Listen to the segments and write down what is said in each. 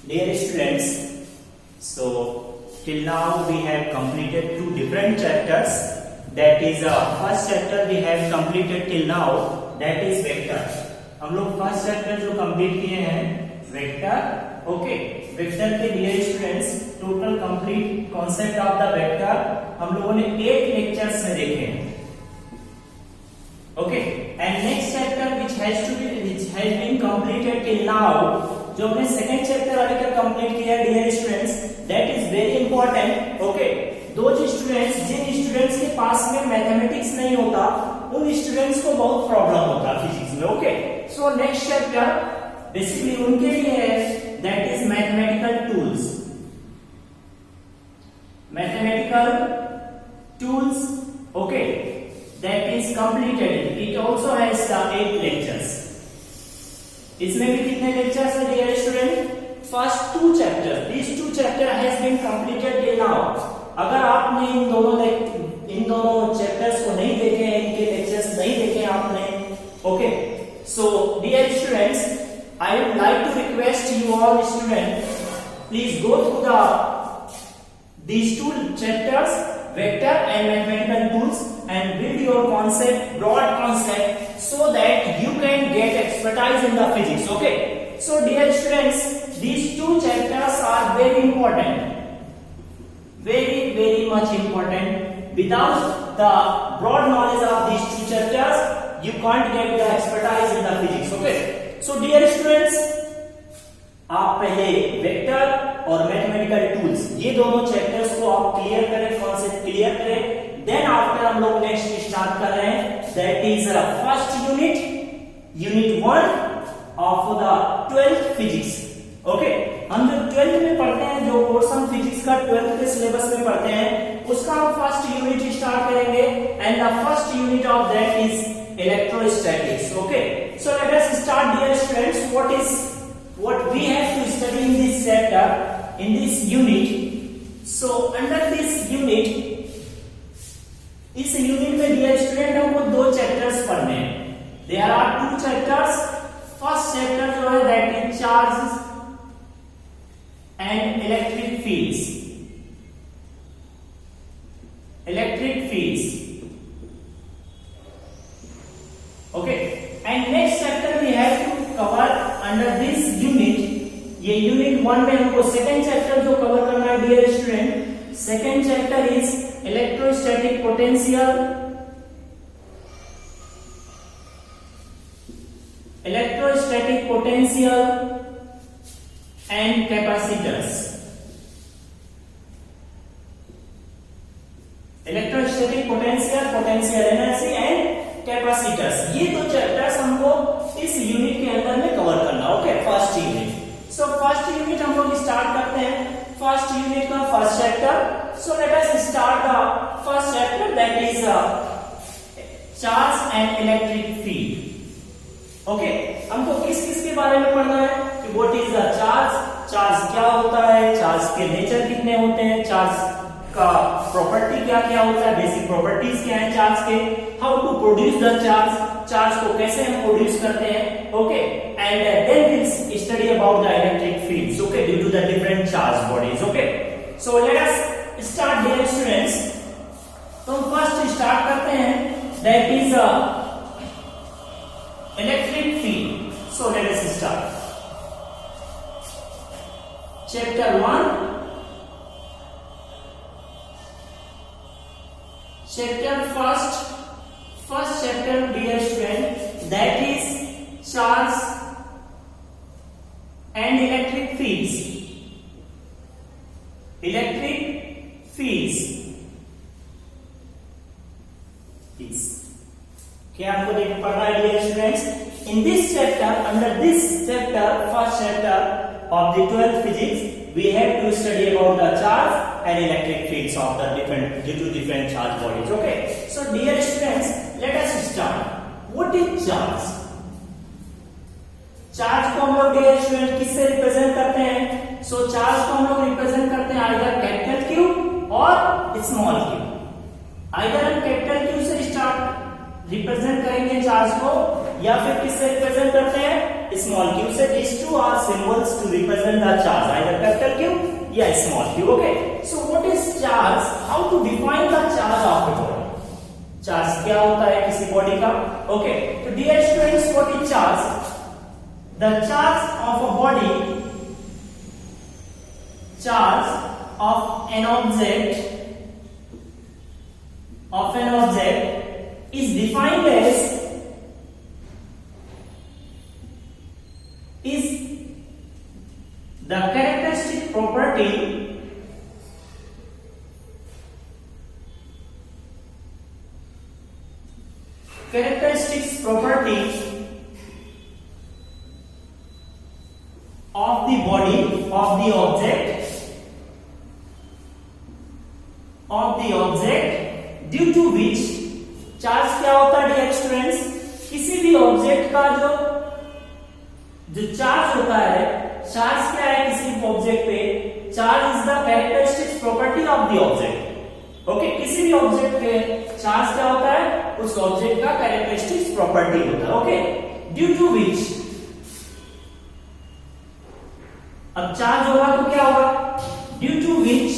Dear students, so till now we have completed two different chapters. That is first chapter we have completed till now, that is vector. हम लोग first chapter जो complete किए हैं vector. Okay, vector के dear students total complete concept of the vector हम लोगों ने 8 lectures में देखे हैं. Okay, and next chapter which has been completed till now, जो हमने सेकंड चैप्टर अभी तक कंप्लीट किया है dear students, that is very important. Okay, जिन स्टूडेंट्स के पास में मैथमेटिक्स नहीं होता उन स्टूडेंट्स को बहुत प्रॉब्लम होता है फिजिक्स में. Okay, so next chapter basically उनके लिए है, that is mathematical tools. Okay, that is completed. It also has 8 lectures. इसमें भी कितने लेक्चर्स हैं dear student? First 2 chapter, these 2 chapter has been completed till now. अगर आपने इन दोनों चैप्टर्स को नहीं देखे हैं, इनके लेक्चर्स नहीं देखे आपने, okay, so dear students, I would like to request you all students, please go through these 2 chapters, vector and mathematical tools, and build your broad concept, so that you can get expertise in the physics. Okay, so dear students, these 2 chapters are very important, very much important. Without the broad knowledge of these 2 chapters, you can't get the expertise in the physics. Okay, so dear students, आप पहले vector और mathematical tools ये दोनों chapters को आप clear करें, concept clear करें. Then after हम लोग नेक्स्ट स्टार्ट कर रहे हैं, that is first unit 1 of the 12th physics. Okay, हम जो 12th में पढ़ते हैं, जो पोर्शन फिजिक्स का 12th के सिलेबस में पढ़ते हैं, उसका हम फर्स्ट यूनिट स्टार्ट करेंगे. And the first unit of that is electrostatics. Okay, so let us start dear students. What we have to study in this chapter, in this unit. So under this unit, इस unit में dear student हमको 2 chapters पढ़ने हैं. There are 2 chapters. First chapter जो है that is charge and electric fields. Okay, and next chapter we have to cover under this unit. ये unit 1 में हमको सेकंड चैप्टर जो कवर करना है dear student, second chapter is electrostatic potential and capacitors. Electrostatic potential energy and capacitors, ये 2 chapters हमको इस unit के अंदर में कवर करना. Okay, first unit. So first unit हम लोग स्टार्ट करते हैं. फर्स्ट यूनिट का first chapter. So let us start the first chapter, that is charge and electric field. Okay, हमको किस के बारे में पढ़ना है कि व्हाट इज द चार्ज क्या होता है, चार्ज के नेचर कितने होते हैं, चार्ज का प्रॉपर्टी क्या होता है, बेसिक प्रॉपर्टीज क्या है चार्ज के, how to produce the charge को कैसे हम प्रोड्यूस करते हैं. Okay, and then will study about the electric fields. Okay, due to the different charge bodies. Okay, so let us start dear students. तो हम फर्स्ट स्टार्ट करते हैं, that is electric field. So let us start chapter 1. First chapter dear student, that is charge and electric fields. क्या हमको पढ़ना है dear students? In this chapter, under this chapter, first chapter of the 12th physics, we have to study about the charge and electric fields of the different charge bodies. Okay, so dear students, let us start. What is charge? Charge को हम लोग dear student किससे represent करते हैं? सो charge को हम लोग represent करते हैं आइदर कैपिटल क्यू और स्मॉल क्यू. आइदर हम कैपिटल क्यू से स्टार्ट रिप्रेजेंट करेंगे चार्ज को, या फिर किससे रिप्रेजेंट करते हैं? स्मॉल क्यू से these two are symbols to represent the charge, either capital Q या small q. Okay, so what is charge? How to define the charge of a body? Charge क्या होता है किसी बॉडी का? Okay, तो dear students, what is charge? The charge of a body, charge of an object is defined as is the characteristic property of the body of the object due to which charge क्या होता है dear students? किसी भी object का जो charge होता है, charge क्या है किसी भी ऑब्जेक्ट पे? Charge is the characteristic property of the object. Okay, किसी भी ऑब्जेक्ट पे चार्ज क्या होता है? उस ऑब्जेक्ट का कैरेक्टरिस्टिक प्रॉपर्टी होता है. ओके, ड्यू टू विच, अब चार्ज होगा तो क्या होगा? Due to which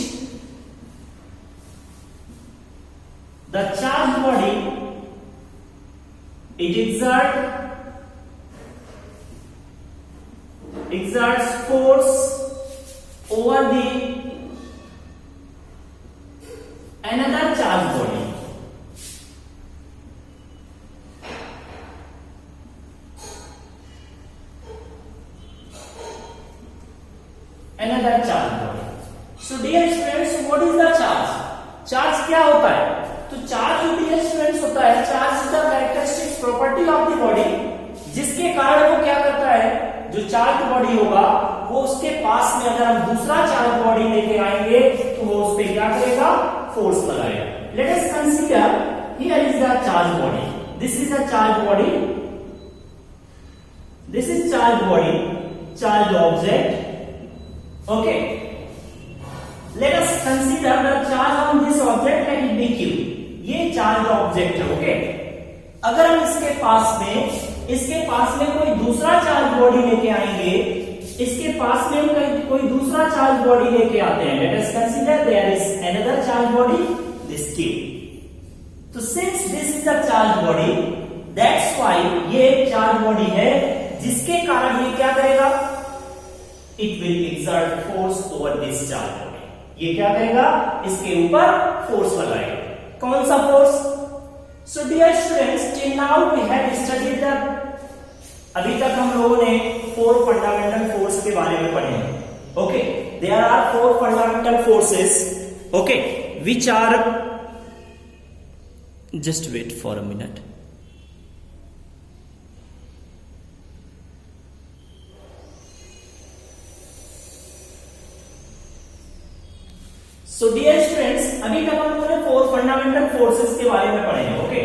the charged body it exerts force over the another charged body. Another charged body. So dear students, what is the charge? Charge क्या होता है? तो चार्ज जो डियर स्टूडेंट्स होता है, charge is the characteristic property of the body, जिसके कारण वो क्या करता है? जो चार्ज बॉडी होगा वो उसके पास में अगर हम दूसरा चार्ज बॉडी लेके आएंगे तो वो उस पे क्या करेगा? फोर्स लगाएगा. Late us consider here is the charge body, this is a charge body, this is charge body, charge object. Okay, let us consider the charge on this object, let it be q. ये charge object है. Okay, अगर हम इसके पास में कोई दूसरा charge body लेके आएंगे, इसके पास में हम कोई दूसरा चार्ज बॉडी लेके आते हैं, let us consider there is another charge body, this q. तो since this is the charge body, that's why ये एक चार्ज बॉडी है, जिसके कारण ये क्या करेगा? It will exert force over this charge body. ये क्या करेगा? इसके ऊपर फोर्स लगाएगा. कौन सा force? So dear students, till now we have studied the, अभी तक हम लोगों ने 4 फंडामेंटल फोर्स के बारे में पढ़े हैं. Okay, there are 4 fundamental forces. Okay, which are, just wait for a minute. So dear students, अभी तक हम लोगों ने 4 फंडामेंटल फोर्सेस के बारे में पढ़े हैं. Okay,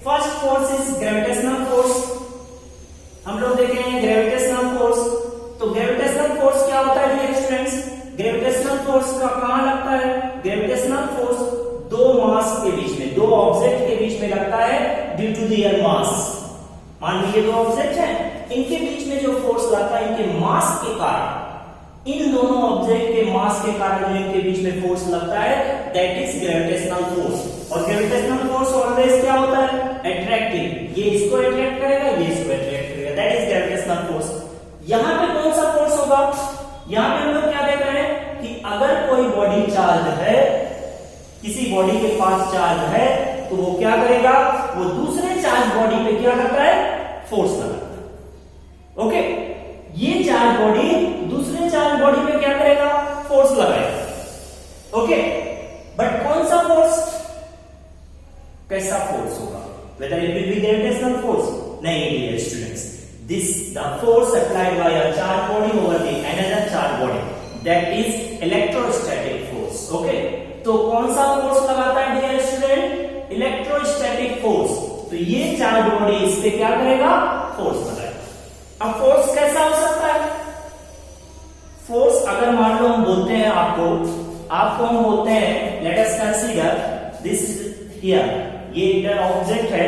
first force is gravitational force. हम लोग देखेंगे ग्रेविटेशनल फोर्स. तो ग्रेविटेशनल फोर्स क्या होता है डियर स्टूडेंट्स? ग्रेविटेशनल फोर्स का कहां लगता है? ग्रेविटेशनल फोर्स दो मास के बीच में, दो ऑब्जेक्ट के बीच में लगता है ड्यू टू देयर मास. मान लीजिए 2 ऑब्जेक्ट हैं, इनके बीच में जो फोर्स लगता है इनके मास के कारण, इन दोनों ऑब्जेक्ट के मास के कारण जो इनके बीच में फोर्स लगता है, दैट इज ग्रेविटेशनल फोर्स. और ग्रेविटेशनल फोर्स ऑलवेज क्या होता है? अट्रैक्टिव. ये इसको अट्रैक्ट करेगा, ये इसको अट्रैक्ट करेगा, दैट इज ग्रेविटेशनल फोर्स. यहां पे कौन सा फोर्स होगा? यहां पे हम लोग क्या देख रहे हैं कि अगर कोई बॉडी चार्ज है, किसी बॉडी के पास चार्ज है, तो वो क्या करेगा? वो दूसरे चार्ज बॉडी पे क्या करता है? फोर्स लगाता है. ओके, ये चार्ज बॉडी दूसरे चार्ज बॉडी पे क्या करेगा? फोर्स लगाएगा. ओके, बट कौन सा फोर्स? कैसा फोर्स होगा? Whether it will be gravitational force? नहीं dear students, this the force applied by a charge body over the another charge body, that is electrostatic force. Okay, तो कौन सा force लगाता है डियर स्टूडेंट? Electrostatic force. तो ये charge body इस पे क्या करेगा? फोर्स लगाएगा. अब फोर्स कैसा हो सकता है? फोर्स अगर मान लो हम बोलते हैं आपको हम बोलते हैं, late us consider this here, ये एक ऑब्जेक्ट है,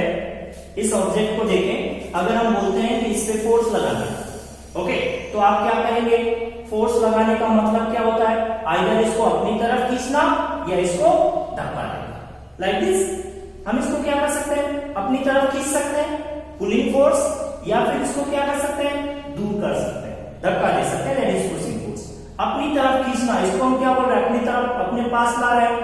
इस ऑब्जेक्ट को देखें, अगर हम बोलते हैं कि इस पे फोर्स लगाना, ओके, तो आप क्या करेंगे, फोर्स लगाने का मतलब क्या होता है, आइदर इसको अपनी तरफ खींचना या इसको धक्का देना, लाइक दिस। हम इसको क्या कर सकते हैं, अपनी तरफ खींच सकते हैं, पुलिंग फोर्स, या फिर इसको क्या कर सकते हैं, दूर कर सकते हैं, धक्का दे सकते हैं, दैट इज पुशिंग फोर्स। अपनी तरफ खींचना, इसको हम क्या बोल रहे हैं, अपनी तरफ, अपने पास ला रहे हैं,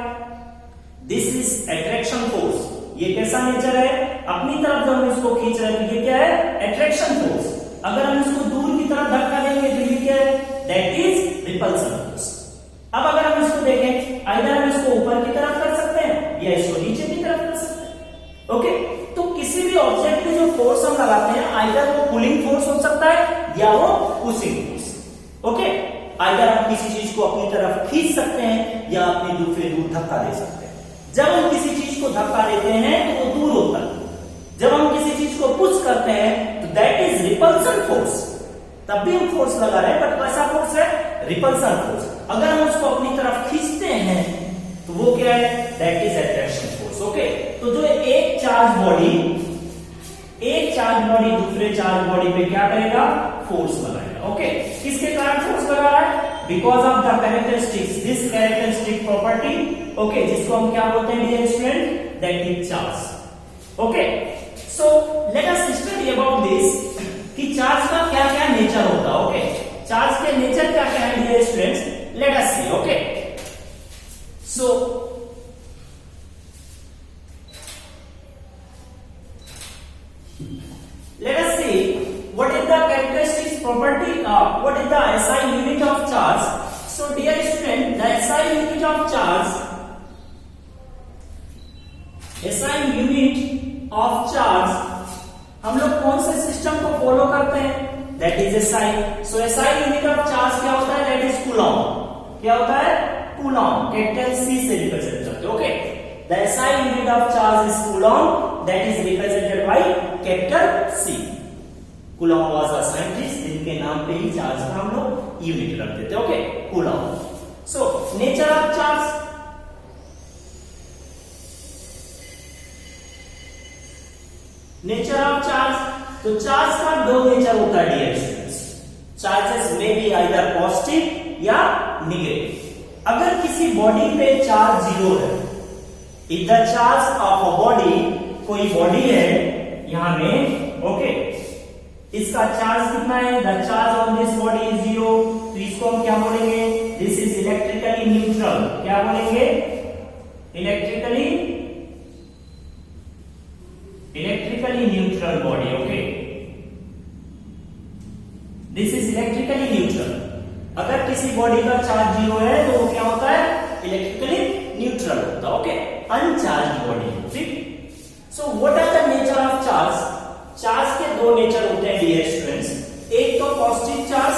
दिस इज अट्रैक्शन फोर्स। ये कैसा नेचर है, अपनी तरफ जब हम इसको खींच रहे हैं तो ये क्या है, अट्रैक्शन फोर्स। अगर हम इसको दूर की तरफ धक्का देंगे तो ये क्या है, दैट इज रिपल्सन फोर्स। अब अगर हम इसको देखें, आइदर हम इसको ऊपर की तरफ कर सकते हैं या इसको नीचे की तरफ कर सकते हैं। ओके, तो किसी भी ऑब्जेक्ट पे जो फोर्स हम लगाते हैं, आइदर वो पुलिंग फोर्स हो सकता है या वो पुशिंग फोर्स। ओके, आइदर हम किसी चीज को अपनी तरफ खींच सकते हैं या अपनी दूर से दूर धक्का दे सकते हैं। जब हम किसी चीज को धक्का देते हैं तो वो दूर होता है, जब हम किसी चीज को पुश करते हैं तो दैट इज रिपल्सन फोर्स। तब भी हम फोर्स लगा रहे हैं, बट कैसा फोर्स है, रिपल्सन फोर्स। अगर हम उसको अपनी तरफ खींचते हैं तो वो क्या है, that is attraction force. Okay, तो जो एक चार्ज बॉडी दूसरे चार्ज बॉडी पे क्या करेगा, फोर्स लगाएगा। ओके, किसके कारण फोर्स लगा रहा है, because of the characteristics, this characteristic property. Okay, जिसको हम क्या बोलते हैं dear student, that is charge. Okay, so let us study about this कि चार्ज का क्या क्या नेचर होता है। ओके, चार्ज के नेचर क्या क्या है dear students, let us C. Okay, so let us see what is the characteristics property, what is the SI unit of charge. So dear student, the SI unit of charge, हम लोग कौन से system को follow करते हैं, that is SI। So SI unit of charge क्या होता है, दैट इज कूलॉम। क्या होता है, कूलॉम, कैपिटल C से रिप्रेजेंट करते हैं। Okay, the SI unit of charge is Coulomb, that is represented by capital C। Coulomb was a scientist जिनके नाम पे ही चार्ज का हम लोग यूनिट रख देते हैं। Okay, Coulomb. So nature of charge, nature of charge, तो चार्ज का दो नेचर होता है डियर स्टूडेंट्स। चार्जेस में बी आइदर पॉजिटिव या निगेटिव। अगर किसी बॉडी पे चार्ज जीरो है, if the charge of a body, कोई बॉडी है यहां में, ओके, इसका चार्ज कितना है, the charge on this body is zero, तो इसको हम क्या बोलेंगे, दिस इज इलेक्ट्रिकली न्यूट्रल। क्या बोलेंगे, electrically neutral body. Okay, this is electrically neutral. अगर किसी बॉडी का चार्ज जीरो है तो वो क्या होता है, इलेक्ट्रिकली न्यूट्रल होता है। Okay, uncharge body. ठीक, so what are the nature of charge, charge के दो नेचर होते हैं डियर स्टूडेंट्स। एक तो positive charge,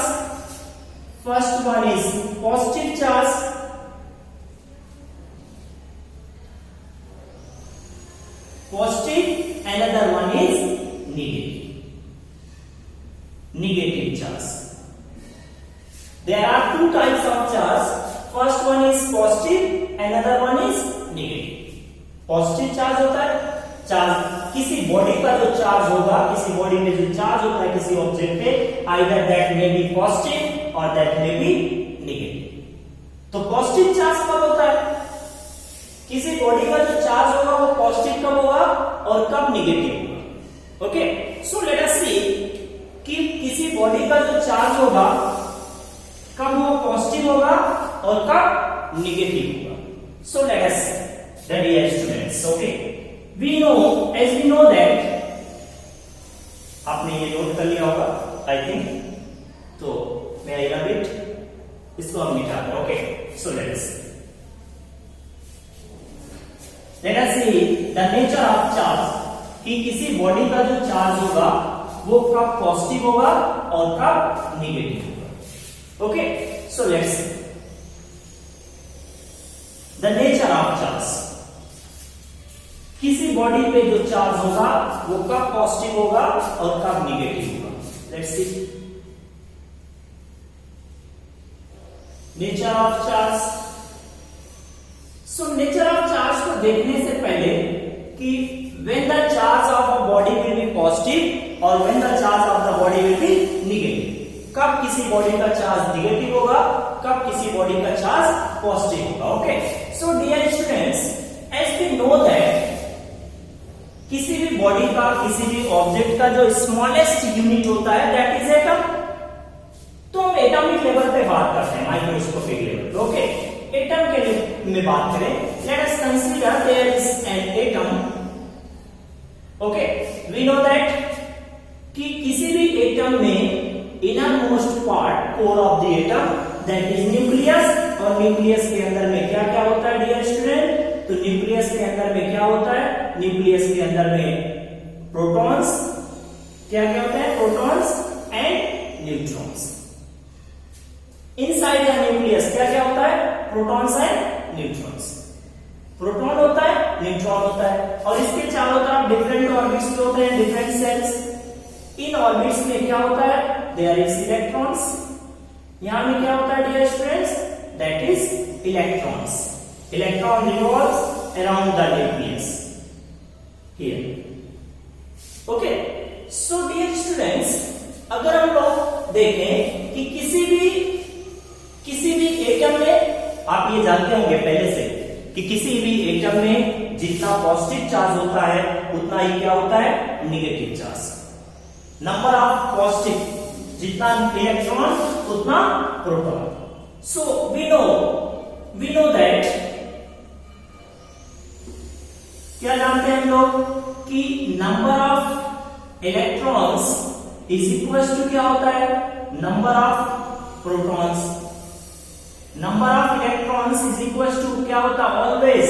first one is positive charge, positive, another one is negative charge. There are two types of charge, first one is positive, another one is negative. Positive charge होता है, charge किसी body का जो charge होगा, किसी body में जो charge होता है किसी ऑब्जेक्ट पे, either that may be positive और दैट मे बी नेगेटिव। तो पॉजिटिव चार्ज कब होता है, किसी बॉडी का जो चार्ज होगा वो पॉजिटिव कब होगा और कब निगेटिव होगा। ओके, सो लेट अस सी कि किसी बॉडी का जो चार्ज होगा कब वो पॉजिटिव होगा और कब निगेटिव होगा। So let us see, dear students, okay, we know, as we know that, आपने ये नोट कर लिया होगा आई थिंक, तो मैं एक बिट इसको हम मिटा दें। Okay, so let us see, let us see the nature of charge, कि किसी बॉडी का जो चार्ज होगा वो कब पॉजिटिव होगा और कब निगेटिव होगा। Okay, so let's see the nature of charge, किसी बॉडी पे जो चार्ज होगा वो कब पॉजिटिव होगा और कब निगेटिव होगा। Let's see nature of charge. So nature of charge को देखने से पहले कि when the charge of a body will be positive or when the charge of the body will be negative, कब किसी बॉडी का चार्ज नेगेटिव होगा, कब किसी बॉडी का चार्ज पॉजिटिव होगा। Okay, so dear students, as we know that किसी भी बॉडी का, किसी भी ऑब्जेक्ट का जो स्मॉलेस्ट यूनिट होता है दैट इज एटम। तो हम एटॉमिक लेवल पे बात करते हैं, माइक्रोस्कोपिक लेवल। ओके, एटम के लिए में बात करें, let us consider there is an atom. Okay, we know that कि किसी भी एटम में inner most part, core of the atom, that is nucleus. और न्यूक्लियस के अंदर में क्या क्या होता है डियर स्टूडेंट? तो न्यूक्लियस के अंदर में क्या होता है? न्यूक्लियस के अंदर में प्रोटॉन्स, क्या क्या होता है? Protons and neutrons. Inside the nucleus क्या क्या होता है? Protons and neutrons. प्रोटॉन होता है, न्यूट्रॉन होता है, और इसके चारों तरफ डिफरेंट ऑर्बिट्स जो होते हैं, डिफरेंट सेल्स। इन ऑर्बिट्स में क्या होता है? There is electrons. यहां में क्या होता है dear students? That is electrons. Electron revolves around the nucleus here. Okay, so dear students, अगर हम लोग देखें कि किसी भी एटम में, आप ये जानते होंगे पहले से कि किसी भी एटम में जितना पॉजिटिव चार्ज होता है उतना ही क्या होता है? Negative charge. Number of positive, जितना इलेक्ट्रॉन उतना proton. So we know that, क्या जानते हैं हम लोग कि number of electrons is equal to क्या होता है? Number of protons. Number of electrons is equal to क्या होता है? ऑलवेज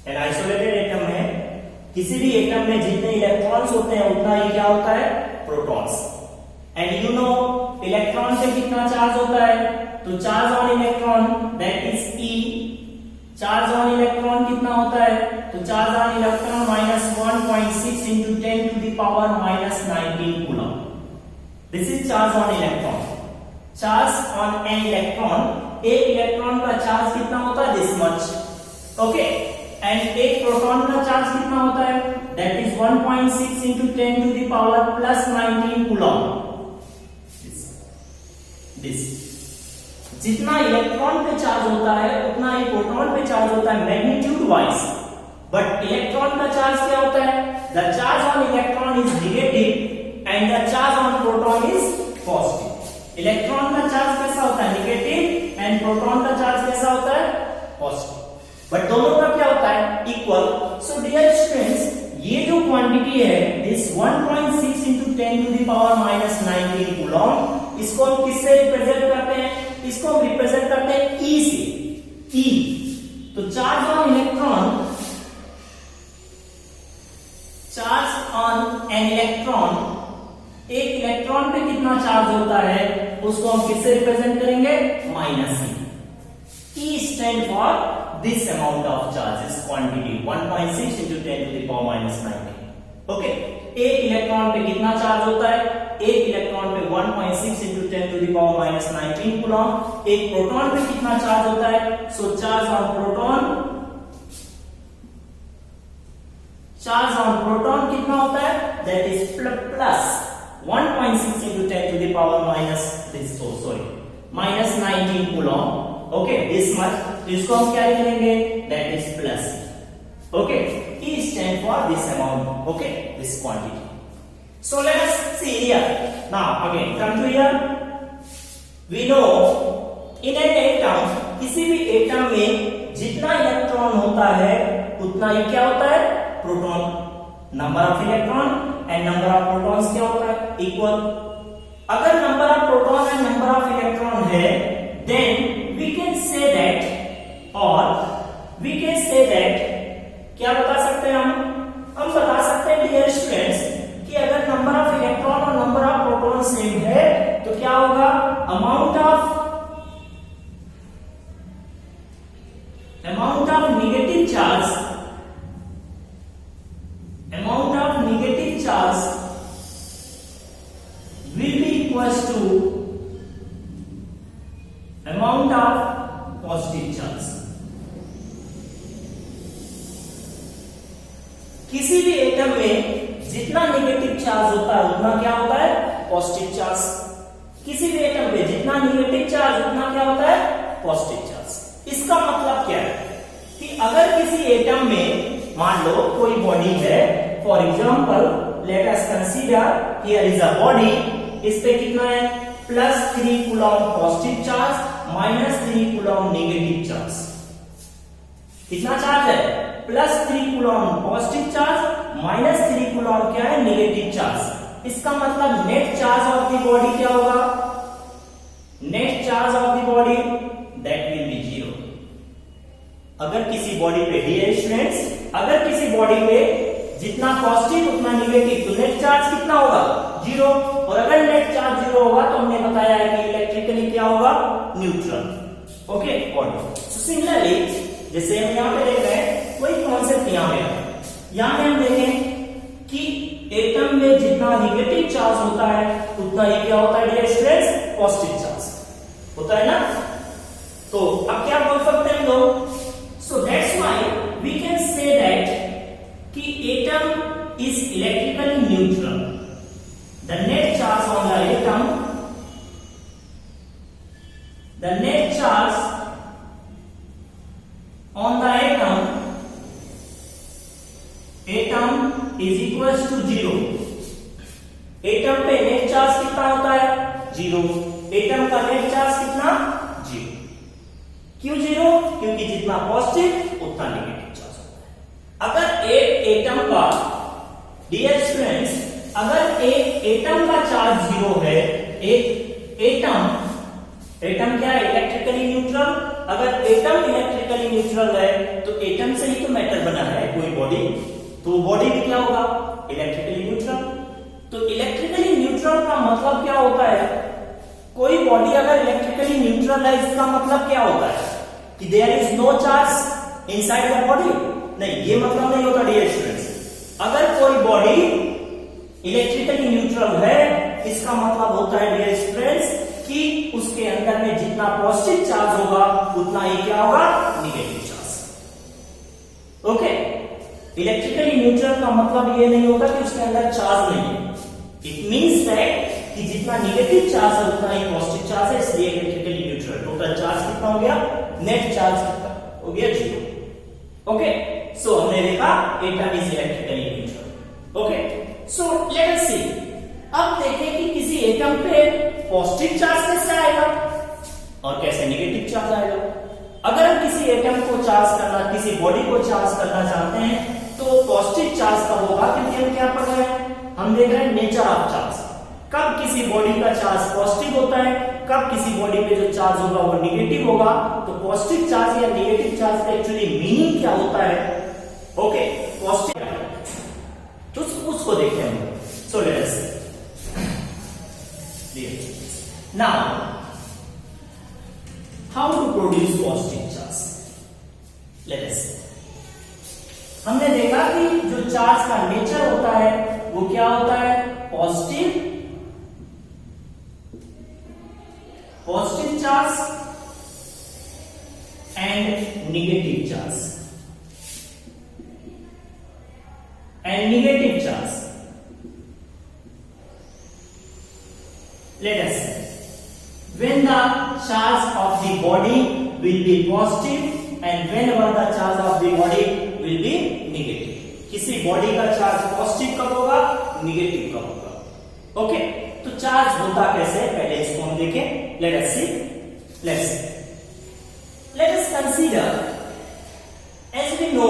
एन आइसोलेटेड एटम में, किसी भी एटम में जितने इलेक्ट्रॉन्स होते हैं उतना ही क्या होता है? Protons. And you know electron पे कितना चार्ज होता है? तो charge on electron that is E। Charge on electron कितना होता है? तो charge on electron -1.6 into 10 to the power -19 coulomb. This is charge on electron. Charge on an electron, एक इलेक्ट्रॉन का चार्ज कितना होता है? This much. ओके, एंड एक प्रोटॉन का चार्ज कितना होता है? That is 1.6 into 10 to the power +19 coulomb. This जितना इलेक्ट्रॉन पे चार्ज होता है उतना ही प्रोटॉन पे चार्ज होता है मैग्नीट्यूड वाइज। बट इलेक्ट्रॉन का चार्ज क्या होता है? The charge on electron is negative and the charge on proton is positive. Electron का चार्ज कैसा होता है? नेगेटिव, एंड प्रोटॉन का चार्ज कैसा होता है? पॉजिटिव। बट दोनों का क्या होता है? इक्वल। सो डियर स्टूडेंट्स, ये जो क्वांटिटी है this 1.6 into 10 to the power -19 coulomb, इसको हम किससे रिप्रेजेंट करते हैं? इसको हम रिप्रेजेंट करते हैं E से। E, तो charge on electron, charge on an electron, एक इलेक्ट्रॉन पे कितना चार्ज होता है उसको हम किससे रिप्रेजेंट करेंगे? -E। E stand for this amount of charge, is quantity 1.6 into 10 to the power -19। Okay, एक इलेक्ट्रॉन पे कितना चार्ज होता है? एक इलेक्ट्रॉन पे 1.6 into 10 to the power -19 coulomb. एक प्रोटॉन पे कितना चार्ज होता है? सो चार्ज ऑन प्रोटॉन कितना होता है? That is plus 1.6 into 10 to the power -19 coulomb. Okay, this much. तो इसको हम क्या लिखेंगे? That is plus. Okay, E stand for this amount, okay, this quantity. So let us see here. Now again come to here. We know in an atom, किसी भी atom में जितना electron होता है उतना ही क्या होता है? Proton. Number of electron and number of protons क्या होता है? इक्वल। अगर number of proton and number of electron है, then we can say that, क्या बता सकते हैं हम बता सकते हैं डियर स्टूडेंट्स कि अगर नंबर ऑफ इलेक्ट्रॉन और नंबर ऑफ प्रोटॉन सेम है तो क्या होगा? Amount of negative charge will be equals to amount of positive charge। किसी भी एटम में जितना नेगेटिव चार्ज होता है उतना क्या होता है? Positive charge. किसी भी एटम पे जितना निगेटिव चार्ज उतना क्या होता है, पॉजिटिव चार्ज। इसका मतलब क्या है कि अगर किसी एटम में मान लो कोई बॉडी है, for example let us consider here is a body, इस पे कितना है +3 coulomb positive charge, -3 coulomb negative charge. कितना चार्ज है, +3 कूलम पॉजिटिव चार्ज, -3 कूलम क्या है, नेगेटिव चार्ज। इसका मतलब net charge of the body क्या होगा, net charge of the body that will B 0। अगर किसी बॉडी पे डियर स्टूडेंट्स, अगर किसी बॉडी पे जितना पॉजिटिव उतना निगेटिव, तो नेट चार्ज कितना होगा, 0। और अगर नेट चार्ज 0 होगा तो हमने बताया है कि इलेक्ट्रिकली क्या होगा, neutral. Okay body. So similarly जैसे हम यहाँ पे देख रहे हैं वही कॉन्सेप्ट यहाँ पे, यहाँ पे हम देखें कि एटम में जितना निगेटिव चार्ज होता है उतना ही क्या होता है डियर स्टूडेंट्स, पॉजिटिव चार्ज होता है ना। तो अब क्या बोल सकते हैं लोग, so that's why we can say that कि atom is electrically neutral. The net charge on the atom, the net charge on the atom is equals to 0। Atom पे नेट चार्ज कितना होता है, 0। एटम का नेट चार्ज कितना, 0। क्यों 0, क्योंकि जितना पॉजिटिव उतना नेगेटिव चार्ज होता है। अगर एक एटम का डियर स्टूडेंट्स, अगर एक एटम का चार्ज 0 है, एक एटम क्या है, इलेक्ट्रिकली न्यूट्रल। अगर एटम इलेक्ट्रिकली न्यूट्रल है तो एटम से ही तो मैटर बना है कोई बॉडी, तो बॉडी भी क्या होगा, इलेक्ट्रिकली न्यूट्रल। तो इलेक्ट्रिकली न्यूट्रल का मतलब क्या होता है, कोई बॉडी अगर इलेक्ट्रिकली न्यूट्रल है इसका मतलब क्या होता है कि there is no charge inside the body. नहीं, ये मतलब नहीं होता डियर स्टूडेंट्स। अगर कोई बॉडी इलेक्ट्रिकली न्यूट्रल है इसका मतलब होता है डियर स्टूडेंट्स कि उसके अंदर में जितना पॉजिटिव चार्ज होगा उतना ही क्या होगा, negative charge. Okay, electrically neutral का मतलब ये नहीं होता कि उसके अंदर चार्ज नहीं है। इट मींस दैट कि जितना निगेटिव चार्ज है उतना ही पॉजिटिव चार्ज है, इसलिए इलेक्ट्रिकली न्यूट्रल। टोटल चार्ज कितना हो गया, नेट चार्ज कितना हो गया, 0। ओके, सो हमने देखा atom is electrically neutral. Okay, so let us see, अब देखें कि किसी एटम पे पॉजिटिव चार्ज कैसे आएगा और कैसे नेगेटिव चार्ज आएगा। अगर हम किसी एटम को चार्ज करना, किसी बॉडी को चार्ज करना चाहते हैं तो पॉजिटिव चार्ज कब होगा, क्योंकि हम क्या पढ़ रहे हैं, हम देख रहे हैं नेचर ऑफ चार्ज। कब किसी बॉडी का चार्ज पॉजिटिव होता है, कब किसी बॉडी पे जो चार्ज होगा वो निगेटिव होगा। तो पॉजिटिव चार्ज या नेगेटिव चार्ज का एक्चुअली मीनिंग क्या होता है, ओके, पॉजिटिव, तो उसको देखते हैं। सो let us now how to produce positive charge, let us see। हमने देखा कि जो चार्ज का नेचर होता है वो क्या होता है, positive charge and negative charge, let us see। When the charge of the body will be positive and whenever the charge of the body will be negative। किसी बॉडी का चार्ज पॉजिटिव कब होगा, निगेटिव कब होगा। Okay, तो charge होता कैसे, पहले इसको हम देखें। Let us see, let us consider, as we know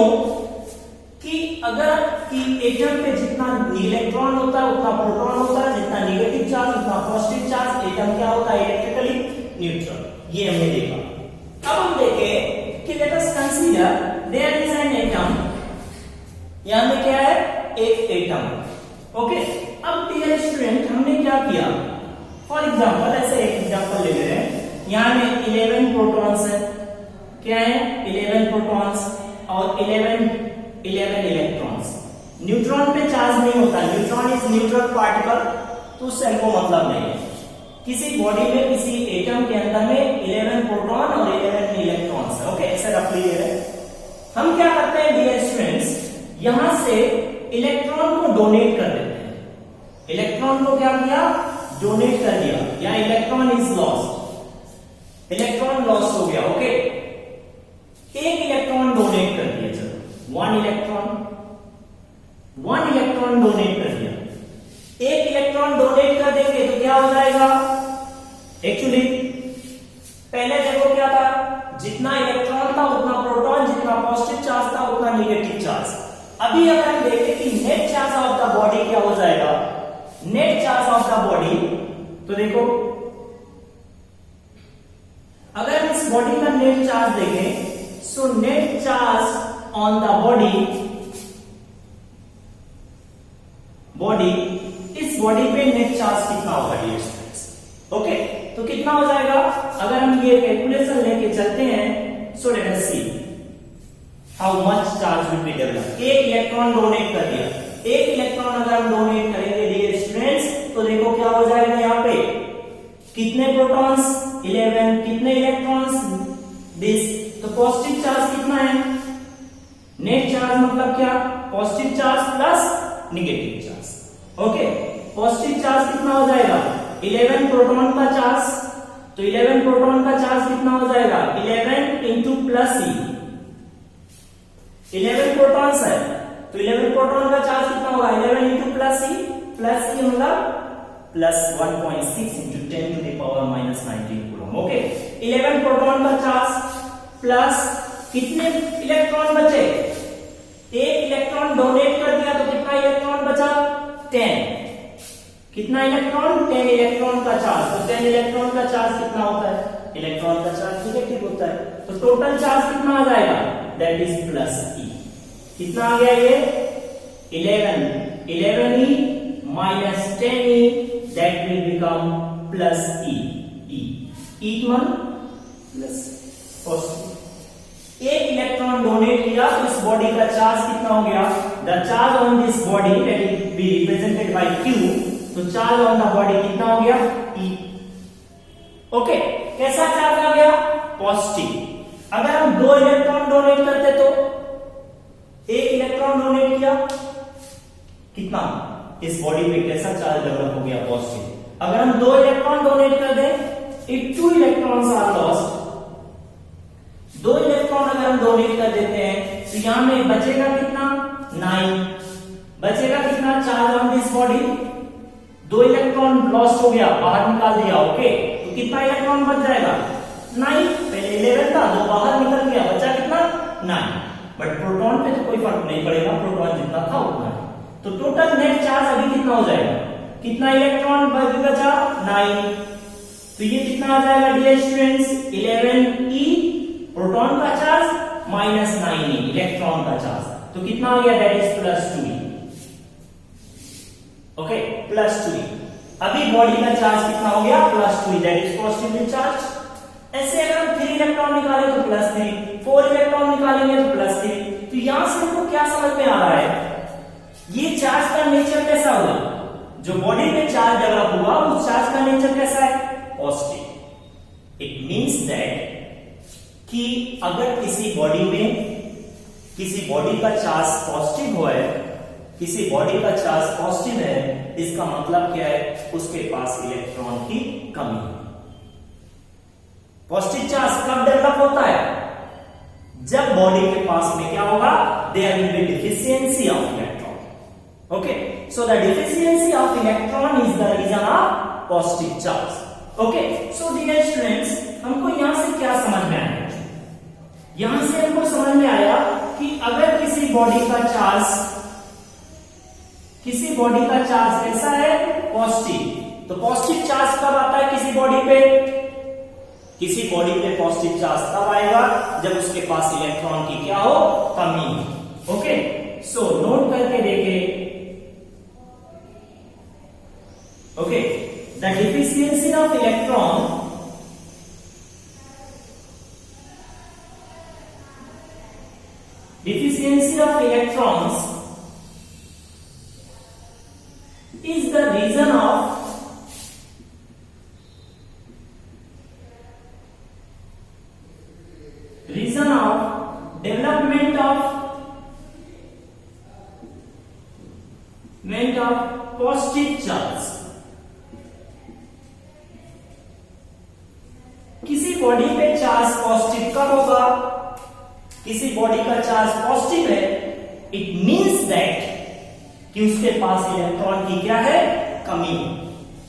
कि अगर कि एटम पे जितना इलेक्ट्रॉन होता है उतना प्रोटॉन होता है, जितना नेगेटिव चार्ज उतना पॉजिटिव चार्ज। एटम क्या होता है, इलेक्ट्रिकली न्यूट्रल। ये हमने देखा। अब हम देखें कि let us consider there is an atom. यहां में क्या है, एक एटम। ओके, अब डियर स्टूडेंट हमने क्या किया, फॉर एग्जांपल ऐसे एक एग्जांपल ले ले रहे हैं। यहां में 11 प्रोटॉन्स है, क्या है, 11 प्रोटॉन्स और 11 इलेक्ट्रॉन्स। न्यूट्रॉन पे चार्ज नहीं होता, न्यूट्रॉन इज न्यूट्रल पार्टिकल, तो उससे हमको मतलब नहीं है। किसी बॉडी में, किसी एटम के अंदर में 11 प्रोटॉन और 11 इलेक्ट्रॉन्स है। ओके, ऐसे रफ ले रहे हैं। हम क्या करते हैं डियर स्टूडेंट्स, यहां से इलेक्ट्रॉन को डोनेट कर देते हैं। इलेक्ट्रॉन को क्या किया, डोनेट कर दिया या electron is lost, electron lost हो गया, ओके। एक इलेक्ट्रॉन डोनेट कर दिया, चलो वन इलेक्ट्रॉन डोनेट कर दिया। एक इलेक्ट्रॉन डोनेट कर देंगे तो क्या हो जाएगा, एक्चुअली पहले देखो क्या था, जितना इलेक्ट्रॉन था उतना प्रोटॉन, जितना पॉजिटिव चार्ज था उतना नेगेटिव चार्ज। अभी अगर हम देखें कि net charge of the body क्या हो जाएगा, net charge of the body, तो देखो अगर हम इस बॉडी का नेट चार्ज देखें, so net charge on the body, इस बॉडी पे नेट चार्ज कितना होगा डियर स्टूडेंट्स, ओके। तो कितना हो जाएगा, अगर हम ये कैलकुलेशन लेके चलते हैं, सो let us see how much charge will be develop. एक इलेक्ट्रॉन डोनेट कर दिया, एक इलेक्ट्रॉन अगर हम डोनेट करेंगे डियर स्टूडेंट्स, तो देखो क्या हो जाएगा, यहाँ पे कितने प्रोटॉन्स 11, कितने इलेक्ट्रॉन्स दिस, तो पॉजिटिव चार्ज कितना है, नेट चार्ज मतलब क्या, positive charge plus negative charge, okay. Positive charge कितना हो जाएगा, 11 प्रोटॉन का चार्ज, तो 11 प्रोटॉन का चार्ज कितना हो जाएगा, 11 इंटू प्लस ई, 11 प्रोटॉन्स है तो 11 प्रोटॉन का चार्ज कितना होगा, 11 इंटू प्लस ई मतलब plus 1.6 into 10 to the power minus 19 coulomb, okay. 11 proton का चार्ज प्लस कितने इलेक्ट्रॉन बचे, एक इलेक्ट्रॉन डोनेट कर दिया तो कितना इलेक्ट्रॉन बचा, 10, कितना इलेक्ट्रॉन, 10 इलेक्ट्रॉन का चार्ज, तो 10 इलेक्ट्रॉन का चार्ज कितना होता है, इलेक्ट्रॉन का चार्ज नेगेटिव होता है, तो टोटल चार्ज कितना आ जाएगा, दैट इज प्लस ई। कितना आ गया ये, 11 e minus 10 e, that will become plus e, e मान प्लस पॉजिटिव। एक इलेक्ट्रॉन डोनेट किया तो इस बॉडी का चार्ज कितना हो गया, the charge on this body that is be represented by Q, तो चार्ज ऑन द बॉडी कितना हो गया, ई, ओके। कैसा चार्ज आ गया, पॉजिटिव। अगर हम 2 इलेक्ट्रॉन डोनेट करते तो, एक इलेक्ट्रॉन डोनेट किया, कितना, इस बॉडी पे कैसा चार्ज डेवलप हो गया, पॉजिटिव। अगर हम 2 इलेक्ट्रॉन डोनेट कर दें, if 2 electrons are lost, 2 electron अगर हम डोनेट कर देते हैं तो यहां में बचेगा कितना, 9, बचेगा कितना charge on this body, 2 electron lost हो गया, बाहर निकाल दिया, ओके। तो कितना इलेक्ट्रॉन बच जाएगा, 9, पहले 11 था, 2 बाहर निकल गया, बचा कितना, 9। बट प्रोटॉन पे तो कोई फर्क नहीं पड़ेगा, प्रोटॉन जितना था उतना है, तो टोटल नेट चार्ज अभी कितना हो जाएगा, कितना इलेक्ट्रॉन बचा, 9, तो ये कितना आ जाएगा डियर स्टूडेंट्स, 11 ई प्रोटॉन का चार्ज माइनस 9 ई इलेक्ट्रॉन का चार्ज, तो कितना आ गया, that is plus 2 E, okay, plus 2 ई। अभी बॉडी का चार्ज कितना हो गया, plus 2 E, that is positively charge. ऐसे अगर हम 3 इलेक्ट्रॉन निकालें तो प्लस 3, 4 इलेक्ट्रॉन निकालेंगे तो प्लस 3, तो यहां से हमको क्या समझ में आ रहा है, ये चार्ज का नेचर कैसा हुआ, जो बॉडी में चार्ज डेवलप हुआ उस चार्ज का नेचर कैसा है, पॉजिटिव। इट मींस दैट कि अगर किसी बॉडी में, किसी बॉडी का चार्ज पॉजिटिव हो है, किसी बॉडी का चार्ज पॉजिटिव है, इसका मतलब क्या है, उसके पास इलेक्ट्रॉन की कमी है। पॉजिटिव चार्ज कब डेवलप होता है, जब बॉडी के पास में क्या होगा, there will be deficiency of electron, okay. So the deficiency of electron is the reason of positive charge, okay. So dear students, हमको यहां से क्या समझ में आया, यहां से हमको समझ में आया कि अगर किसी बॉडी का चार्ज कैसा है, पॉजिटिव, तो पॉजिटिव चार्ज कब आता है किसी बॉडी पे, किसी बॉडी पे पॉजिटिव चार्ज तब आएगा जब उसके पास इलेक्ट्रॉन की क्या हो, कमी हो, ओके। सो नोट करके देखे, okay, the deficiency of electron, deficiency of electrons is the reason of development of positive charge, body पे चार्ज पॉजिटिव कब होगा? किसी बॉडी का चार्ज पॉजिटिव है, इट मींस दैट कि उसके पास इलेक्ट्रॉन की क्या है? कमी है।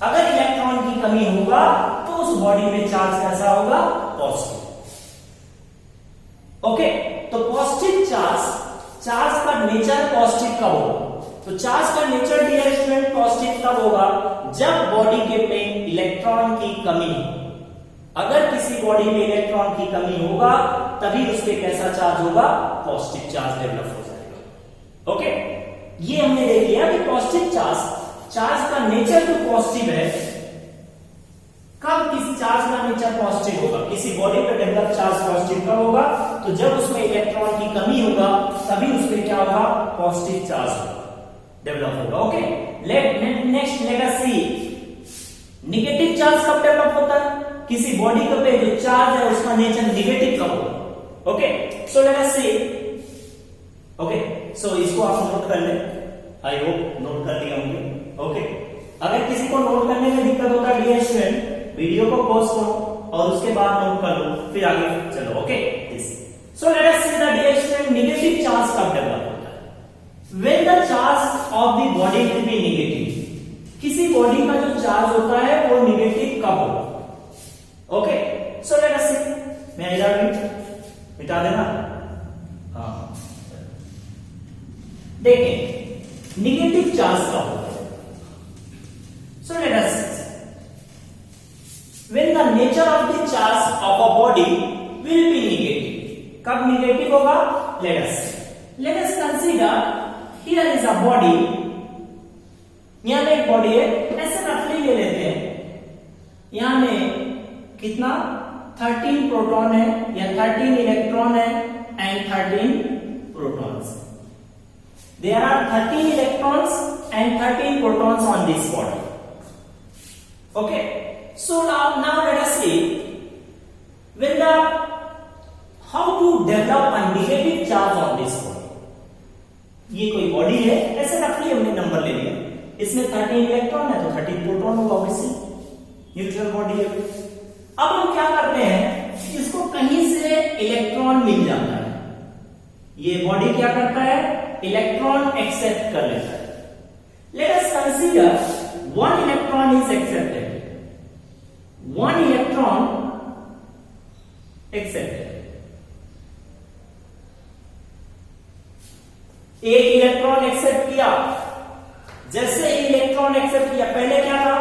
अगर इलेक्ट्रॉन की कमी होगा तो उस बॉडी में चार्ज कैसा होगा? पॉजिटिव। ओके, तो पॉजिटिव चार्ज का नेचर पॉजिटिव कब होगा? तो चार्ज का नेचर डियर स्टूडेंट पॉजिटिव कब होगा? जब बॉडी के में इलेक्ट्रॉन की कमी हो। अगर किसी बॉडी में इलेक्ट्रॉन की कमी होगा तभी उस पे कैसा चार्ज होगा? पॉजिटिव चार्ज डेवलप हो जाएगा। ओके, ये हमने देख लिया कि पॉजिटिव चार्ज का नेचर तो पॉजिटिव है। कब किसी चार्ज का नेचर पॉजिटिव होगा? किसी बॉडी पे डेवलप चार्ज पॉजिटिव कब होगा? तो जब उसमें इलेक्ट्रॉन की कमी होगा तभी उस पे क्या होगा? पॉजिटिव चार्ज डेवलप होगा। ओके, नेक्स्ट लेट अस सी नेगेटिव चार्ज कब डेवलप होता है? किसी बॉडी पे जो चार्ज है उसका नेचर नेगेटिव कब होगा? ओके, सो लेट अस सी। ओके, सो इसको आप नोट कर लें। आई होप नोट कर लिया होंगे। ओके, अगर किसी को नोट करने में दिक्कत होता है डियर स्टूडेंट, वीडियो को पॉज करो और उसके बाद नोट कर लो, फिर आगे चलो। Okay, so let us see the dear student negative charge कब डेवलप होता है? When the charge of the body will be negative. किसी बॉडी का जो चार्ज होता है वो नेगेटिव कब होगा? Okay, so let us see. मैं इधर मिटा देना। हाँ, देखें नेगेटिव चार्ज कब होता है? So let us see when the nature of the charge of a body will be negative. कब नेगेटिव होगा? let us consider here is a body. यहां में एक बॉडी है, ऐसे रफली ले लेते हैं। यहां में कितना 13 प्रोटॉन है या 13 इलेक्ट्रॉन है and 13 protons. There are 13 electrons and 13 protons on this body. Okay, so now let us see when the how to develop a negative charge on this body. ये कोई बॉडी है, ऐसे रफली हमने नंबर ले लिया। इसमें 13 इलेक्ट्रॉन है तो 13 प्रोटॉन होगा, ऑब्वियसली न्यूट्रल बॉडी है। अब हम क्या करते हैं, इसको कहीं से इलेक्ट्रॉन मिल जाता है। ये बॉडी क्या करता है? इलेक्ट्रॉन एक्सेप्ट कर लेता है। Late us consider one electron is accepted. One electron accepted. एक इलेक्ट्रॉन एक्सेप्ट किया। जैसे ही इलेक्ट्रॉन एक्सेप्ट किया, पहले क्या था?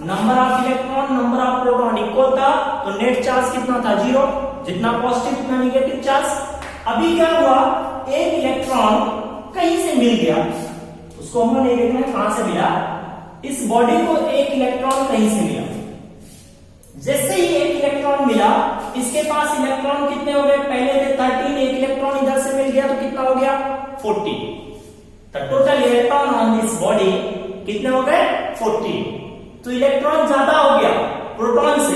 Number of electron number of proton equal था, तो नेट चार्ज कितना था? 0। जितना पॉजिटिव उतना नेगेटिव चार्ज। अभी क्या हुआ? एक इलेक्ट्रॉन कहीं से मिल गया, उसको हम नहीं देखना कहां से मिला। इस बॉडी को एक इलेक्ट्रॉन कहीं से मिला। जैसे ही एक इलेक्ट्रॉन मिला, इसके पास इलेक्ट्रॉन कितने हो गए? पहले थे 13, एक इलेक्ट्रॉन इधर से मिल गया तो कितना हो गया? 40। तो total electron on this body कितने हो गए? 40। तो इलेक्ट्रॉन ज्यादा हो गया प्रोटॉन से,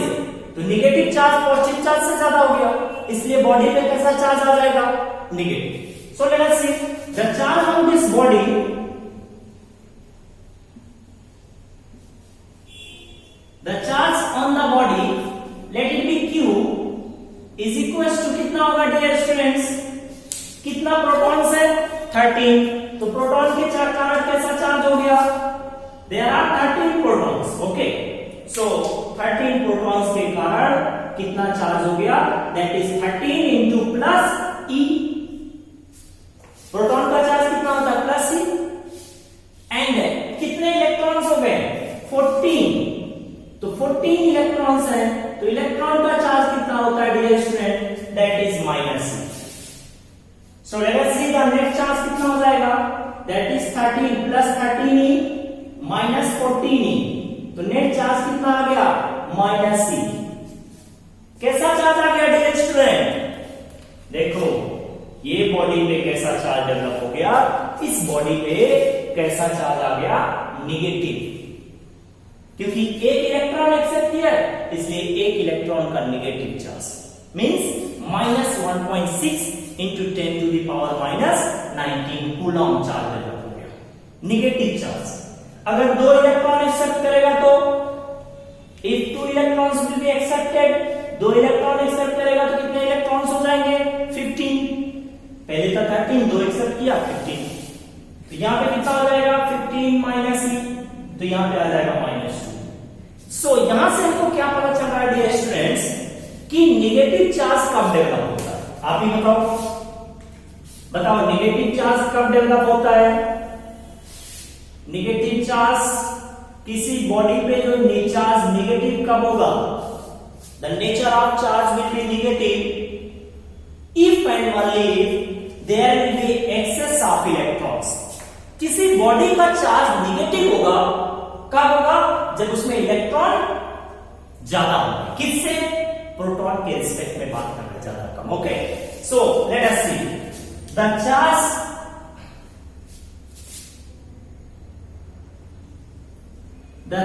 तो नेगेटिव चार्ज पॉजिटिव चार्ज से ज्यादा हो गया, इसलिए बॉडी पे कैसा चार्ज आ जाएगा? Negative. So let us see the charge on this body on the body, let it be Q is equals to कितना होगा डियर स्टूडेंट्स? कितना प्रोटॉन्स है? 13। तो प्रोटॉन के कारण कैसा चार्ज हो गया? There are 13 protons. Okay, so 13 protons के कारण कितना चार्ज हो गया? That is 13 into plus E. Proton का चार्ज कितना होता है? Plus E। एंड कितने इलेक्ट्रॉन्स हो गए? 14। तो 14 इलेक्ट्रॉन्स हैं, तो इलेक्ट्रॉन का चार्ज कितना होता है dear student? That is minus. So let us see the net charge कितना हो जाएगा? That is 13 plus 13e minus 14e। तो नेट चार्ज कितना आ गया? Minus e। कैसा चार्ज आ गया डियर स्टूडेंट? देखो ये बॉडी पे कैसा चार्ज डेवलप हो गया, इस बॉडी पे कैसा चार्ज आ गया? नेगेटिव। क्योंकि एक इलेक्ट्रॉन एक्सेप्ट किया इसलिए एक इलेक्ट्रॉन का negative charge means minus 1.6 into 10 to the power minus 19 coulomb charge develop हो गया, नेगेटिव चार्ज। अगर दो इलेक्ट्रॉन एक्सेप्ट करेगा तो if two electrons will be accepted 2 electron accept करेगा तो कितने इलेक्ट्रॉन्स हो जाएंगे? 15। पहले था 13, 2 एक्सेप्ट किया 15, तो यहां पे कितना हो जाएगा? 15 माइनस ई, तो यहां पे आ जाएगा -2। सो यहां से हमको क्या पता चल रहा है डियर स्टूडेंट्स कि नेगेटिव चार्ज कब डेवलप होता है? आप ही बताओ नेगेटिव चार्ज कब डेवलप होता है? नेगेटिव चार्ज किसी बॉडी पे जो चार्ज नेगेटिव कब होगा? The nature of charge will be negative if and only if there will be excess of electrons. किसी बॉडी का चार्ज नेगेटिव होगा कब होगा? जब उसमें इलेक्ट्रॉन ज्यादा होगा। किससे? प्रोटॉन के रिस्पेक्ट में बात कर रहे हैं, ज्यादा कम। Okay, so let us see the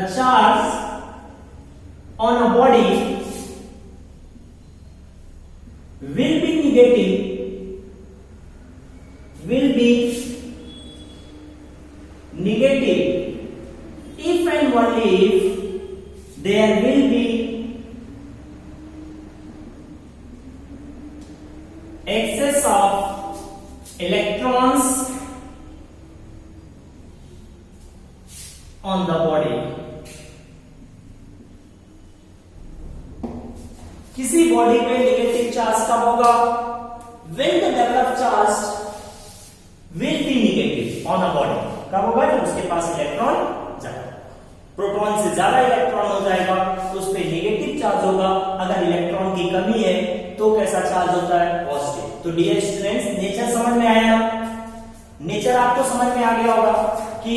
charge on a body will be negative if and only if there will be excess of electrons on the body। किसी बॉडी पे नेगेटिव चार्ज कब होगा? When the developed charge will be negative on a body। कब होगा? जब उसके पास electron ज्यादा, proton से ज्यादा इलेक्ट्रॉन हो जाएगा तो उस पे नेगेटिव चार्ज होगा। अगर इलेक्ट्रॉन की कमी है तो कैसा चार्ज होता है? पॉजिटिव। तो डियर स्टूडेंट्स, नेचर समझ में आया ना? नेचर आपको समझ में आ गया होगा कि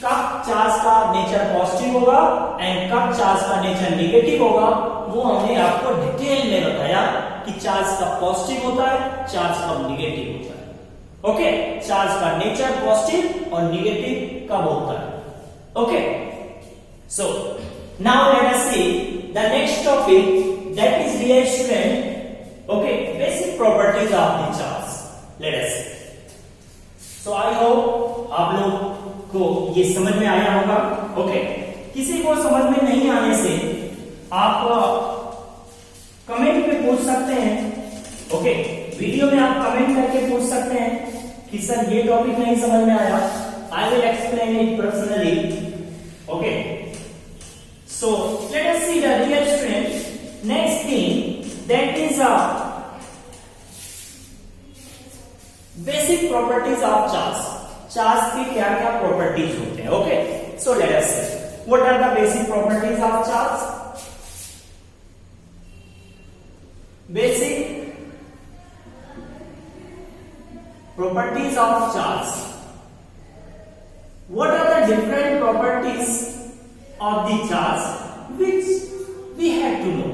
कब चार्ज का नेचर पॉजिटिव होगा एंड कब चार्ज का नेचर नेगेटिव होगा। वो हमने आपको डिटेल में बताया कि चार्ज कब पॉजिटिव होता है, चार्ज कब नेगेटिव होता है। ओके, चार्ज का नेचर पॉजिटिव और नेगेटिव कब होता है। Okay, so now let us see the next topic, that is dear student, okay, basic properties of the charge. Let us see. So I hope आप लोग को ये समझ में आया होगा। ओके, किसी को समझ में नहीं आने से आप कमेंट पे पूछ सकते हैं। ओके, वीडियो में आप कमेंट करके पूछ सकते हैं कि सर ये टॉपिक नहीं समझ में आया, I will explain it personally. Okay, so let us see the dear student next thing, that is basic properties of charge. Charge की क्या क्या प्रॉपर्टीज होते हैं? Okay, so let us see what are the basic properties of charge. Basic properties of charge. What are the different properties of the charge which we have to know?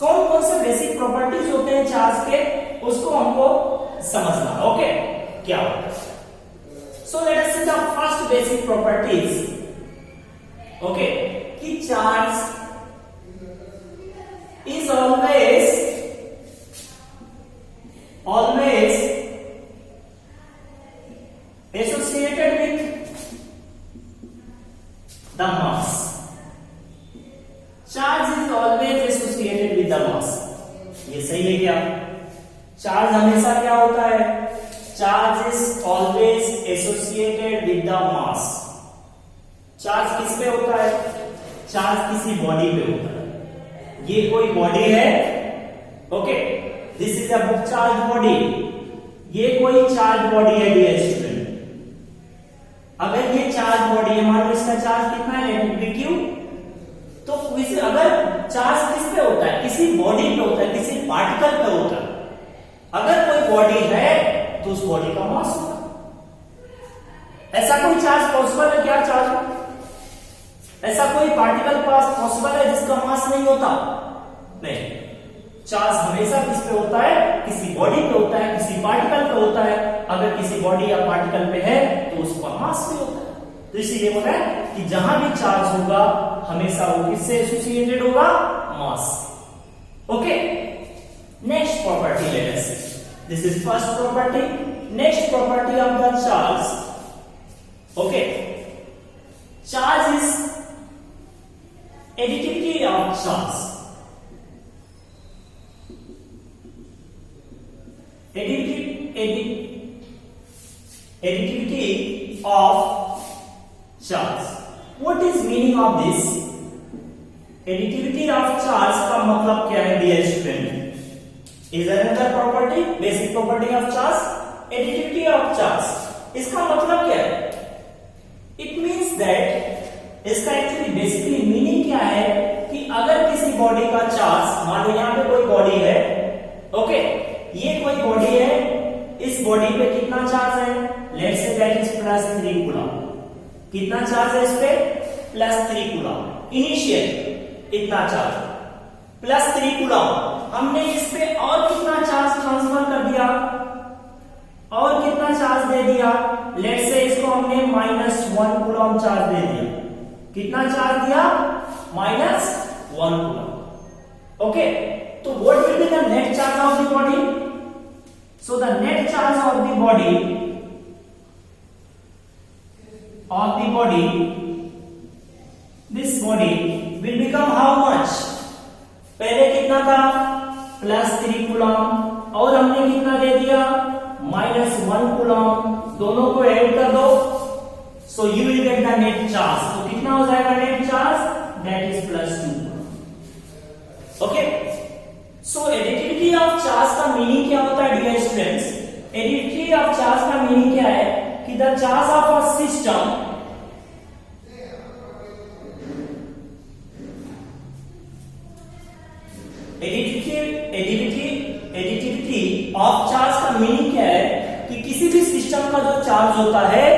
कौन कौन से basic properties होते हैं charge के, उसको हमको समझना। Okay, क्या होता है? So let us see the first basic properties. Okay, कि charge is always associated with the mass। charge is always associated with the mass। ये सही है क्या? चार्ज हमेशा क्या होता है? Charge is always associated with the mass। Charge किस पे होता है? चार्ज किसी बॉडी पे होता है। ये कोई बॉडी है, okay, this is a book charge body. ये कोई चार्ज बॉडी है डियर स्टूडेंट। अगर ये चार्ज बॉडी है, मान लो इसका चार्ज कितना है, लेट इट बी क्यू। तो अगर चार्ज किस पे होता है? किसी बॉडी पे होता है, किसी पार्टिकल पे होता है। अगर कोई बॉडी है तो उस बॉडी का मास होगा। ऐसा कोई चार्ज पॉसिबल है क्या? चार्ज ऐसा कोई पार्टिकल पास पॉसिबल है जिसका मास नहीं होता? नहीं। चार्ज हमेशा किस पे होता है? किसी बॉडी पे होता है, किसी पार्टिकल पे होता है। अगर किसी बॉडी या पार्टिकल पे है तो उसका मास भी होता है। तो इसीलिए बोला है कि जहां भी चार्ज होगा हमेशा वो किससे एसोसिएटेड होगा? Mass. Okay, next property let us see. This is first property. Next property of the charge, okay, charge is additivity of charge। additivity of charge. What is meaning of this? Additivity of charge का मतलब क्या है dear student? Is another property, basic property of charge. Additivity of charge. इसका मतलब क्या है? It means that इसका actually basically meaning क्या है कि अगर किसी बॉडी का चार्ज, मान लो यहाँ पे कोई बॉडी है, ओके, ये कोई बॉडी है, इस बॉडी पे कितना चार्ज है? Let's say that is +3 coulomb. कितना चार्ज है इस पे? +3 कूलम. इनिशियल इतना चार्ज +3 कूलम. हमने इस पे और कितना चार्ज ट्रांसफर कर दिया? और कितना चार्ज दे दिया? लेट्स से इसको हमने -1 कूलम चार्ज दे दिया. कितना चार्ज दिया? -1 कूलम. ओके, तो what will be the net charge of the body? So the net charge of the body this body will become how much? पहले कितना था? +3 कूलम और हमने कितना दे दिया? -1 कूलम. दोनों को ऐड कर दो, so you will get the net charge. तो कितना हो जाएगा net charge? That is +2. Okay. So additivity of charge का मीनिंग क्या होता है dear students? Additivity of charge का मीनिंग क्या है कि the charge of a system additivity of charge का मीनिंग क्या है कि किसी भी सिस्टम का जो चार्ज होता है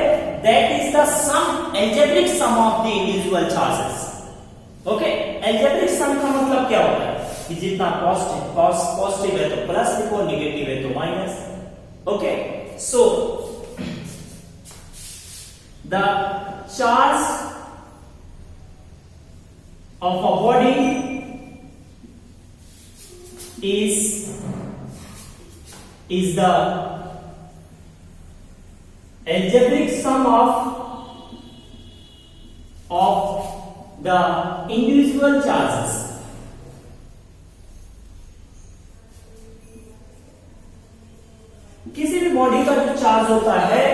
that is the sum, algebraic sum of the individual charges. Okay, algebraic sum का मतलब क्या होता है कि जितना पॉजिटिव है तो प्लस लिखो, निगेटिव है तो minus. Okay, so the charge of a body is the algebraic sum of the individual charges. किसी भी बॉडी का जो चार्ज होता है,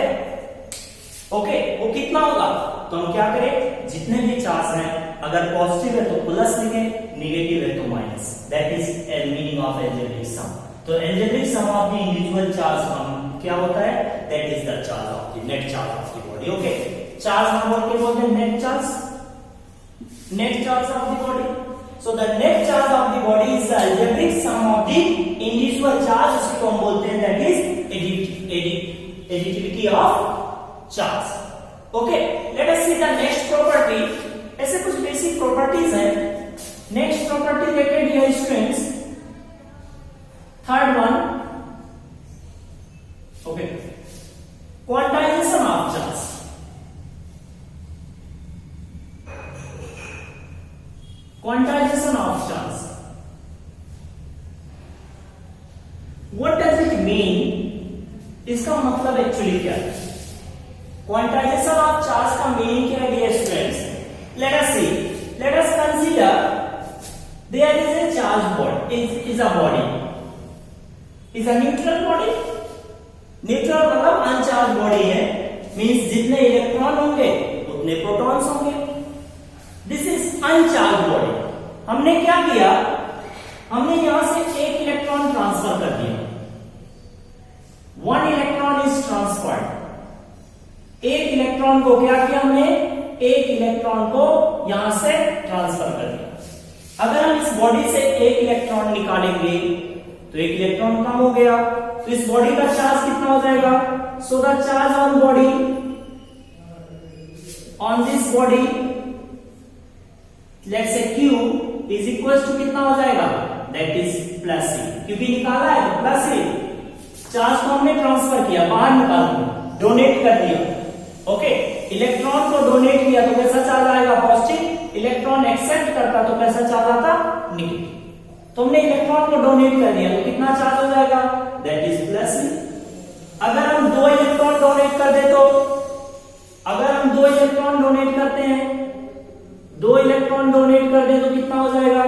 ओके, वो कितना होगा? तो हम क्या करें, जितने भी चार्ज हैं, अगर पॉजिटिव है तो प्लस लिखें, निगेटिव है तो minus. That is meaning of algebraic sum. तो algebraic sum of the individual charge हम क्या होता है? That is the charge of the net charge of the body. Okay, charge हम बोलते हैं net charge of the body. So the net charge of the body is the algebraic sum of the individual charge. इसको हम बोलते हैं that is additivity of charge. Okay, let us see the next property. ऐसे कुछ basic properties हैं. Next property देखिए dear students. Third one. Okay. Quantization of charge. Quantization of charge. What does it mean? इसका मतलब actually क्या है? Quantization of charge का meaning क्या है dear students? Let us see. Let us consider there is a charged body. Is a body. Is a neutral body. Neutral मतलब uncharged body है. Means जितने इलेक्ट्रॉन होंगे उतने प्रोटॉन्स होंगे. This is uncharged body. हमने क्या किया? हमने यहां से एक इलेक्ट्रॉन ट्रांसफर कर दिया. 1 इलेक्ट्रॉन इज ट्रांसफर्ड. एक इलेक्ट्रॉन को क्या किया हमने? एक इलेक्ट्रॉन को यहां से ट्रांसफर कर दिया. अगर हम इस बॉडी से एक इलेक्ट्रॉन निकालेंगे तो एक इलेक्ट्रॉन कम हो गया, तो इस बॉडी का चार्ज कितना हो जाएगा? So the charge on body on this body let's say Q is equal to कितना हो जाएगा? That is +C. क्योंकि निकाला है तो +C. चार्ज को हमने ट्रांसफर किया, बाहर निकाल दिया, डोनेट कर दिया. ओके, इलेक्ट्रॉन को डोनेट किया तो कैसा चार्ज आएगा? पॉजिटिव. इलेक्ट्रॉन एक्सेप्ट करता तो कैसा चार्ज आता? नेगेटिव. तो हमने इलेक्ट्रॉन को डोनेट कर दिया तो कितना चार्ज हो जाएगा? That is +C. अगर हम 2 इलेक्ट्रॉन डोनेट कर दे तो, अगर हम 2 इलेक्ट्रॉन डोनेट करते हैं, 2 इलेक्ट्रॉन डोनेट कर दे तो कितना हो जाएगा?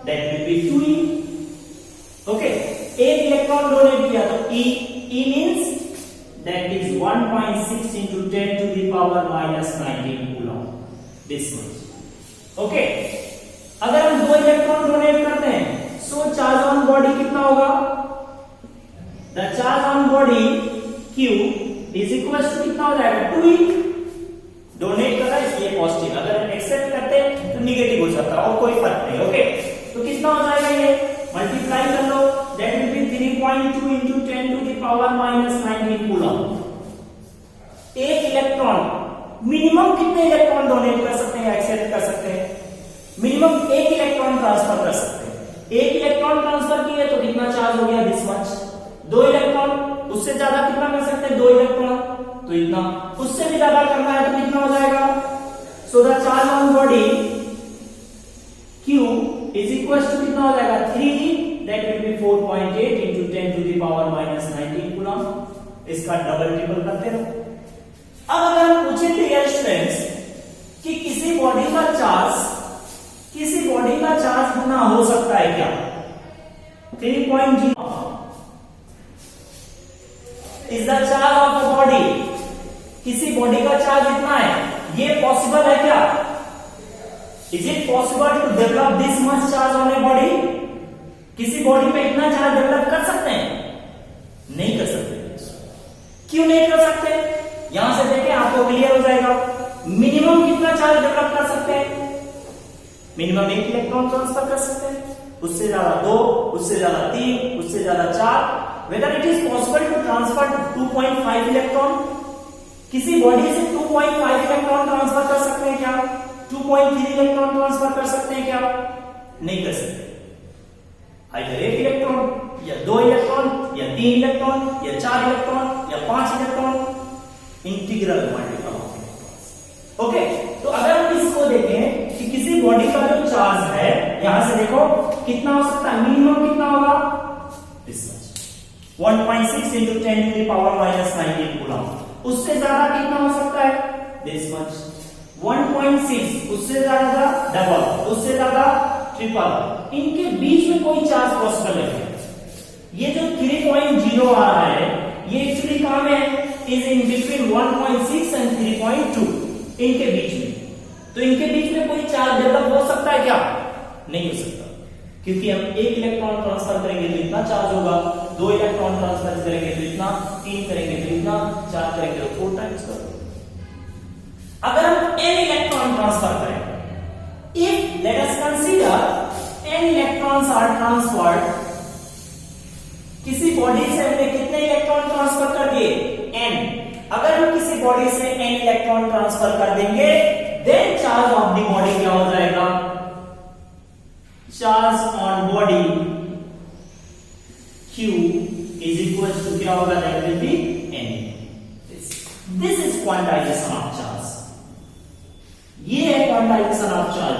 That will B 2E. Okay, एक इलेक्ट्रॉन डोनेट किया तो E means that is 1.6 into 10 to the power minus 19 coulomb, this much. Okay, अगर हम 2 इलेक्ट्रॉन डोनेट करते हैं, सो चार्ज ऑन बॉडी कितना होगा? The charge on body Q is equal to कितना हो जाएगा? 2E. डोनेट कर रहा है इसलिए पॉजिटिव, अगर एक्सेप्ट करते हैं तो निगेटिव हो सकता है और कोई फर्क नहीं. ओके, तो कितना हो जाएगा? ये मल्टीप्लाई कर लो, that will be 3.2 into 10 to the power minus 19 coulomb. एक इलेक्ट्रॉन मिनिमम कितने इलेक्ट्रॉन डोनेट कर सकते हैं, एक्सेप्ट कर सकते हैं? मिनिमम एक इलेक्ट्रॉन ट्रांसफर कर सकते हैं. एक इलेक्ट्रॉन ट्रांसफर किए तो कितना चार्ज हो गया? This much. 2 इलेक्ट्रॉन, उससे ज्यादा कितना कर सकते हैं? 2 इलेक्ट्रॉन, तो इतना. उससे भी ज्यादा करना है तो कितना हो जाएगा? So the charge on body Q is equal to कितना हो जाएगा? 3E, that will be 4.8 into 10 to the power minus 19 coulomb. इसका डबल ट्रिपल करते रहो. अब अगर हम पूछे डियर स्टूडेंट्स कि किसी बॉडी का चार्ज कितना हो सकता है क्या? 3.0 is the charge of a body. किसी बॉडी का चार्ज इतना है, ये पॉसिबल है क्या? Is it possible to develop this much charge on a body? किसी बॉडी पे इतना चार्ज डेवलप कर सकते हैं? नहीं कर सकते. क्यों नहीं कर सकते? यहां से देखें, आपको क्लियर हो जाएगा. मिनिमम कितना चार्ज डेवलप कर सकते हैं? मिनिमम 1 इलेक्ट्रॉन ट्रांसफर कर सकते हैं. उससे ज्यादा 2, उससे ज्यादा 3, उससे ज्यादा 4. Whether it is possible to transfer 2.5 electron? किसी बॉडी से 2.5 इलेक्ट्रॉन ट्रांसफर कर सकते हैं क्या? 2.3 इलेक्ट्रॉन ट्रांसफर कर सकते हैं क्या? नहीं कर सकते. आइदर 1 इलेक्ट्रॉन या 2 इलेक्ट्रॉन या 3 इलेक्ट्रॉन या 4 इलेक्ट्रॉन या 5 electron. Integral multiple of electrons. Okay, तो अगर हम इसको देखें कि किसी बॉडी का जो चार्ज है, यहां से देखो कितना हो सकता है? मिनिमम कितना होगा? This much, 1.6 into 10 to the power minus 19 coulomb. उससे ज्यादा कितना हो सकता है? This much, 1.6. उससे ज्यादा डबल, उससे ज्यादा ट्रिपल. इनके बीच में कोई चार्ज पॉसिबल है? ये जो 3.0 आ रहा है, ये एक्चुअली कहां में है? Is in between 1.6 and 3.2. इनके बीच में. तो इनके बीच में कोई चार्ज डेवलप हो सकता है क्या? नहीं हो सकता, क्योंकि हम 1 इलेक्ट्रॉन ट्रांसफर करेंगे तो इतना चार्ज होगा, 2 इलेक्ट्रॉन ट्रांसफर करेंगे तो इतना, 3 करेंगे तो इतना, 4 करेंगे तो 4 टाइम्स करो. अगर हम n इलेक्ट्रॉन ट्रांसफर करें, if let us consider n electrons are transferred, किसी बॉडी से हमने कितने इलेक्ट्रॉन ट्रांसफर कर दिए? n. अगर हम किसी बॉडी से n इलेक्ट्रॉन ट्रांसफर कर देंगे, then charge of the body क्या हो जाएगा? Charge on body Q is equal to क्या होगा? That will be n. This is quantization of charge. ये है क्वांटाइजेशन ऑफ चार्ज.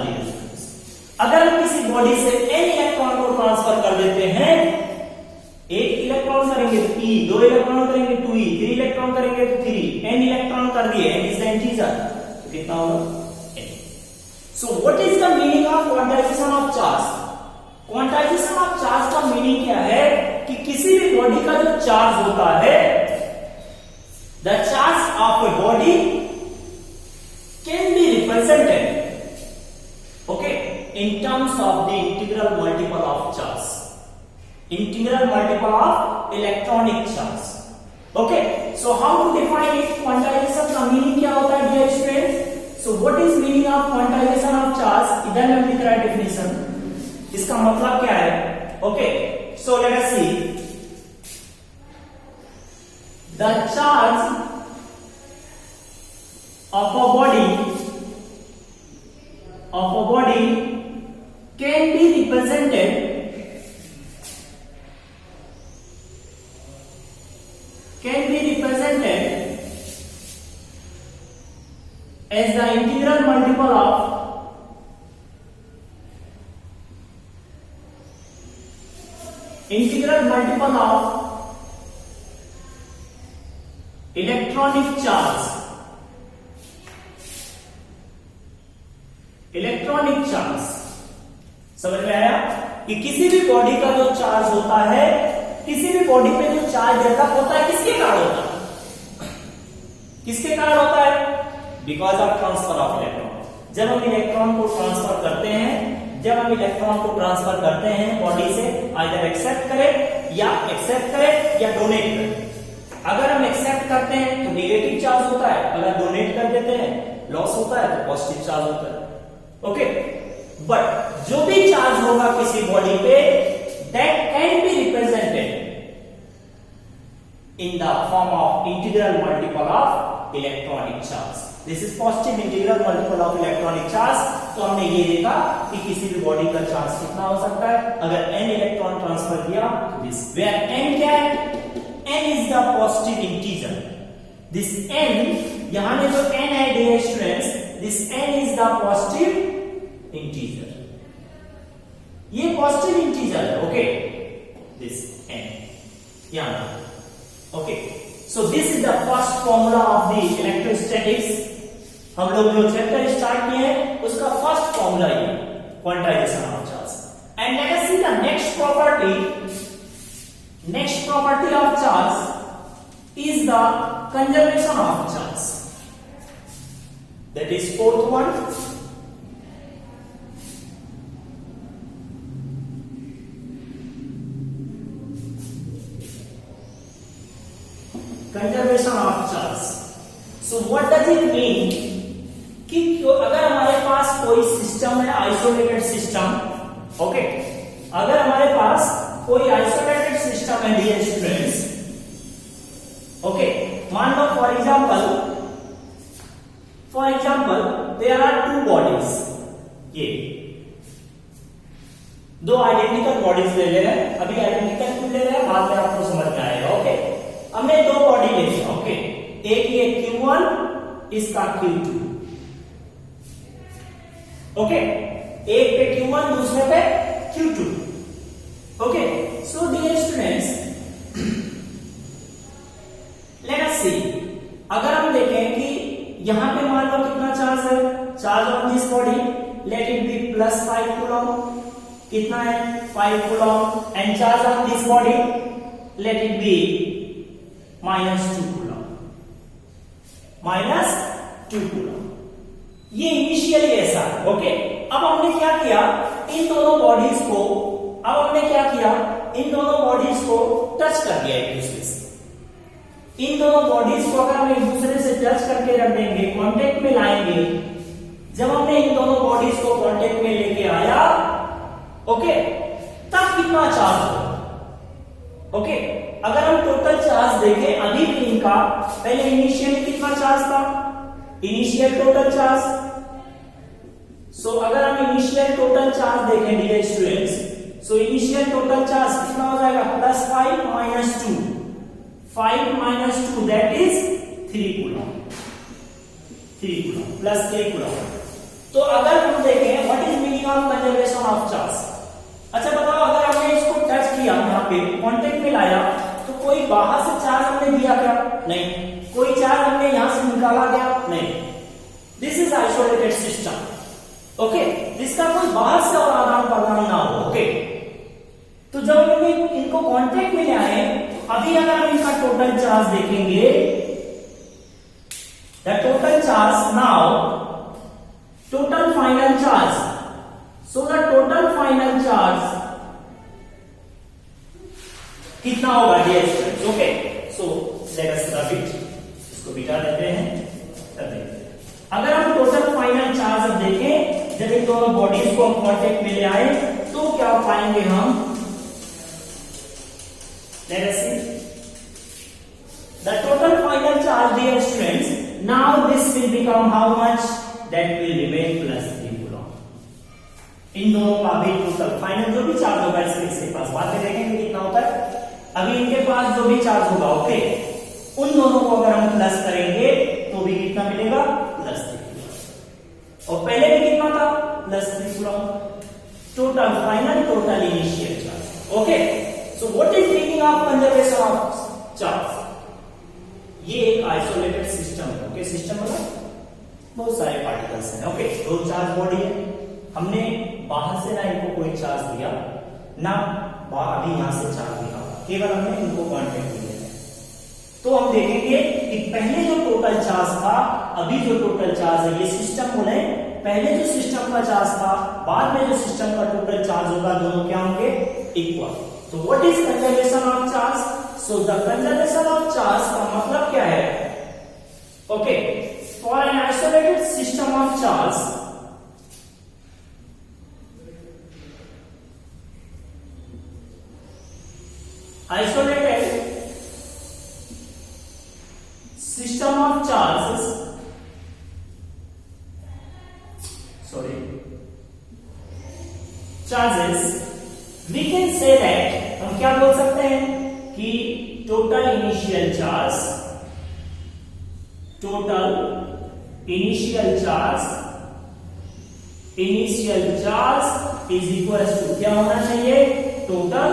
अगर हम किसी बॉडी से n इलेक्ट्रॉन को ट्रांसफर कर देते हैं, 1 इलेक्ट्रॉन करेंगे तो E, 2 इलेक्ट्रॉन करेंगे 2E, 3 इलेक्ट्रॉन करेंगे तो 3, n इलेक्ट्रॉन कर दिए, n इज द इंटीजर, तो कितना होगा? n. So what is the meaning of quantization of charge? Quantization of charge का मीनिंग क्या है कि किसी भी बॉडी का जो चार्ज होता है, the charge of a body can be represented, okay, in terms of the integral multiple of charge, integral multiple of electronic charge. Okay, so how to define it? Quantization का meaning क्या होता है dear students? So what is meaning of quantization of charge? इधर में लिख रहा है definition. इसका मतलब क्या है? Okay, so let us see. The charge of a body can be represented as the integral multiple of electronic charge. Electronic charge समझ में आया कि किसी भी बॉडी का जो चार्ज होता है किसी भी बॉडी पे जो चार्ज डेवलप होता है किसके कारण होता है? किसके कारण होता है? Because of transfer of electron. जब हम इलेक्ट्रॉन को ट्रांसफर करते हैं बॉडी से, आइदर एक्सेप्ट करें या डोनेट करें। अगर हम एक्सेप्ट करते हैं तो नेगेटिव चार्ज होता है, अगर डोनेट कर देते हैं लॉस होता है तो पॉजिटिव चार्ज होता है। ओके, बट जो भी चार्ज होगा किसी बॉडी पे, that can be represented in the form of integral multiple of electronic charge. This is positive integral multiple of electronic charge. तो हमने ये देखा कि किसी भी बॉडी का चार्ज कितना हो सकता है। अगर n इलेक्ट्रॉन ट्रांसफर किया तो दिस वेयर n क्या है? n is the positive integer. This n, यहां में जो n है dear students, this n is the positive integer. ये पॉजिटिव इंटीजर है। ओके, दिस n यहां। Okay, so this is the first formula of the electrostatics. हम लोग जो चैप्टर स्टार्ट किए हैं उसका फर्स्ट फॉर्मूला ये quantization of charge. And let us see the next property of charge is the conservation of charge. That is fourth one. Conservation of charge. So what does it mean कि अगर हमारे पास कोई system है, isolated system, okay, अगर हमारे पास कोई आइसोलेटेड सिस्टम है डियर स्टूडेंट्स, ओके, मान लो for example there are two bodies, ये दो आइडेंटिकल बॉडीज ले रहे हैं। अभी आइडेंटिकल क्यों ले रहे हैं बाद में आपको समझ में आएगा। ओके, हमने दो बॉडी ले लिया। ओके, एक ये Q1, इसका Q2। ओके, एक पे Q1 दूसरे पे Q2। Okay, so dear students, let us see, अगर हम देखें कि यहां पे मान लो कितना चार्ज है, charge on this body, let it be +5 coulomb. कितना है? 5 coulomb. And charge on this body, let it be -2 coulomb. -2 coulomb. ये इनिशियली ऐसा है। ओके, अब हमने क्या किया, इन दोनों बॉडीज को टच कर दिया एक दूसरे से। इन दोनों बॉडीज को अगर हम एक दूसरे से टच करके रख देंगे, कांटेक्ट में लाएंगे, जब हमने इन दोनों बॉडीज को कांटेक्ट में लेके आया, ओके, तब कितना चार्ज होगा? ओके, अगर हम टोटल चार्ज देखें अभी भी इनका, पहले इनिशियल कितना चार्ज था, इनिशियल टोटल चार्ज। सो अगर हम इनिशियल टोटल चार्ज देखें dear students, so initial total charge कितना हो जाएगा? +5 -2, 5 -2 that is 3 coulomb, 3 coulomb plus 3 coulomb. तो अगर हम देखें what is meaning of conservation of charge. अच्छा बताओ, अगर हमने इसको टच किया, यहां पे कांटेक्ट में लाया, तो कोई बाहर से चार्ज हमने दिया क्या? नहीं। कोई चार्ज हमने यहां से निकाला क्या? नहीं। This is isolated system. Okay, जिसका कोई बाहर से और आदान प्रदान ना हो। ओके, तो जब हम इनको कांटेक्ट में ले आए, अभी अगर हम इनका टोटल चार्ज देखेंगे, the total charge now, total final charge, so the total final charge कितना होगा dear students? Okay, so let us rub it, इसको बिठा देते हैं। अगर हम टोटल फाइनल चार्ज अब देखें, जब इन दोनों बॉडीज को हम कांटेक्ट में ले आए, तो क्या पाएंगे हम? Let us see the total final charge dear students, now this will become how much? That will remain +3 coulomb. इन दोनों का भी टोटल फाइनल जो भी चार्ज होगा इसके पास, बाद में देखेंगे कितना होता है। अभी इनके पास जो भी चार्ज होगा, ओके, उन दोनों को अगर हम प्लस करेंगे तो भी कितना मिलेगा? +3 कूलम। और पहले भी कितना था? +3 coulomb. Total final, total initial charge. Okay, so what is meaning of conservation of charge? ये एक आइसोलेटेड सिस्टम है। ओके, सिस्टम मतलब बहुत सारे पार्टिकल्स हैं। ओके, दो चार्ज बॉडी है, हमने बाहर से ना इनको कोई चार्ज दिया ना, अभी यहां से चार्ज दिया, केवल हमने इनको कांटेक्ट किया है। तो हम देखेंगे कि पहले जो टोटल चार्ज था, अभी जो टोटल चार्ज है, ये सिस्टम बोले पहले जो सिस्टम का चार्ज था, बाद में जो सिस्टम का टोटल चार्ज होगा, दोनों क्या होंगे? इक्वल। तो what is conservation of charge? So the conservation of charge का मतलब क्या है? Okay, for an isolated system of charge, isolated system of charges, we can say that, हम क्या बोल सकते हैं कि total initial charge is equal to क्या होना चाहिए? total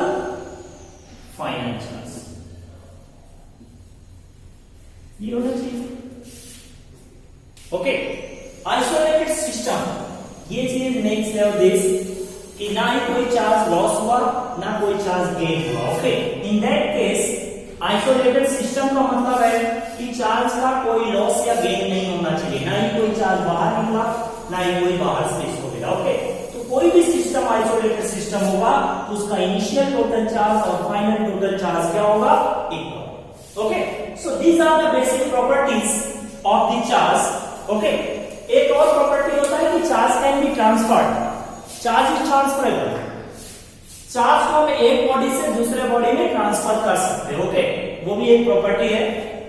फाइनल चार्ज, ये होना चाहिए। ओके, आइसोलेटेड सिस्टम, ये चीज मेक्स दिस कि ना ही कोई चार्ज लॉस हुआ, ना कोई चार्ज गेन हुआ। Okay, in that case isolated system का मतलब है कि चार्ज का कोई लॉस या गेन नहीं होना चाहिए, ना ही कोई चार्ज बाहर निकला, ना ही कोई बाहर से इसको मिला। ओके, कोई भी सिस्टम आइसोलेटेड सिस्टम होगा तो उसका इनिशियल टोटल चार्ज और फाइनल टोटल चार्ज क्या होगा? Equal. Okay, so these are the basic properties of the charge. Okay, एक और प्रॉपर्टी होता है कि charge can be transferred, charge is transferable, charge को हम एक बॉडी से दूसरे बॉडी में ट्रांसफर कर सकते हैं। ओके, वो भी एक प्रॉपर्टी है।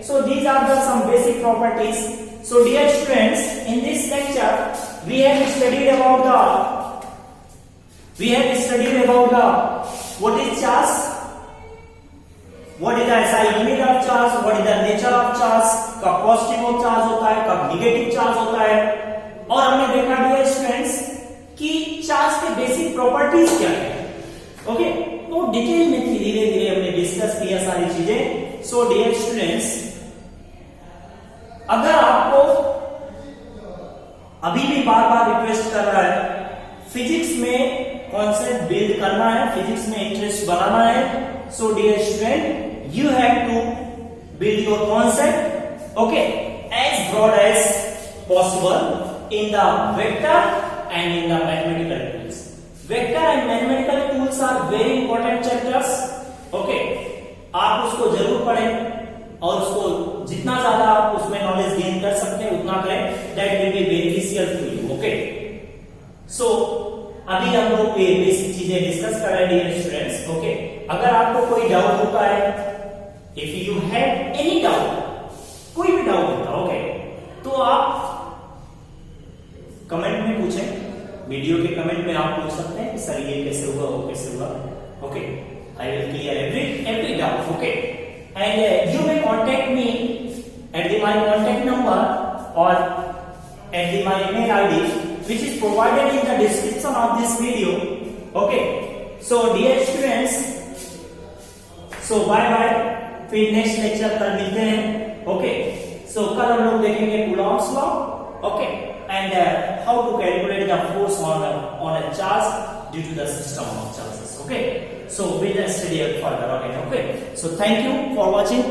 So these are the some basic properties. So dear students, in this lecture we have studied about what is charge, what is the SI unit of charge, what is the nature of charge, कब positive charge होता है, कब negative charge होता है, और हमने देखा dear students कि चार्ज के बेसिक प्रॉपर्टीज क्या है। ओके, तो डिटेल में धीरे धीरे हमने डिस्कस किया सारी चीजें। सो डियर स्टूडेंट्स, अगर आपको अभी भी बार बार रिक्वेस्ट कर रहा है फिजिक्स में कॉन्सेप्ट बिल्ड करना है, फिजिक्स में इंटरेस्ट बनाना है, so dear student you have to build your concept, okay, as broad as possible in the vector and in the mathematical tools. Vector and mathematical tools are very important chapters. Okay, आप उसको जरूर पढ़ें और उसको जितना ज्यादा आप उसमें नॉलेज गेन कर सकते हैं उतना करें, that will be beneficial to you. Okay, so अभी हम लोग ये बेसिक चीजें डिस्कस कर रहे हैं डियर स्टूडेंट्स। ओके, अगर आपको कोई डाउट होता है, if you have any doubt, कोई भी डाउट होता है, ओके, तो आप कमेंट में पूछें, वीडियो के कमेंट में आप पूछ सकते हैं कि सर ये कैसे हुआ, वो कैसे हुआ। Okay, I will clear every doubt. Okay, and you may contact me at my contact number or at my email ID which is provided in the description of this video. Okay, so dear students, so bye bye, फिर next lecture कल मिलते हैं। Okay, so कल हम लोग देखेंगे coulomb's law, okay, and how to calculate the force on a charge due to the system of charges. Okay, so we'll study it further again. Okay, so thank you for watching.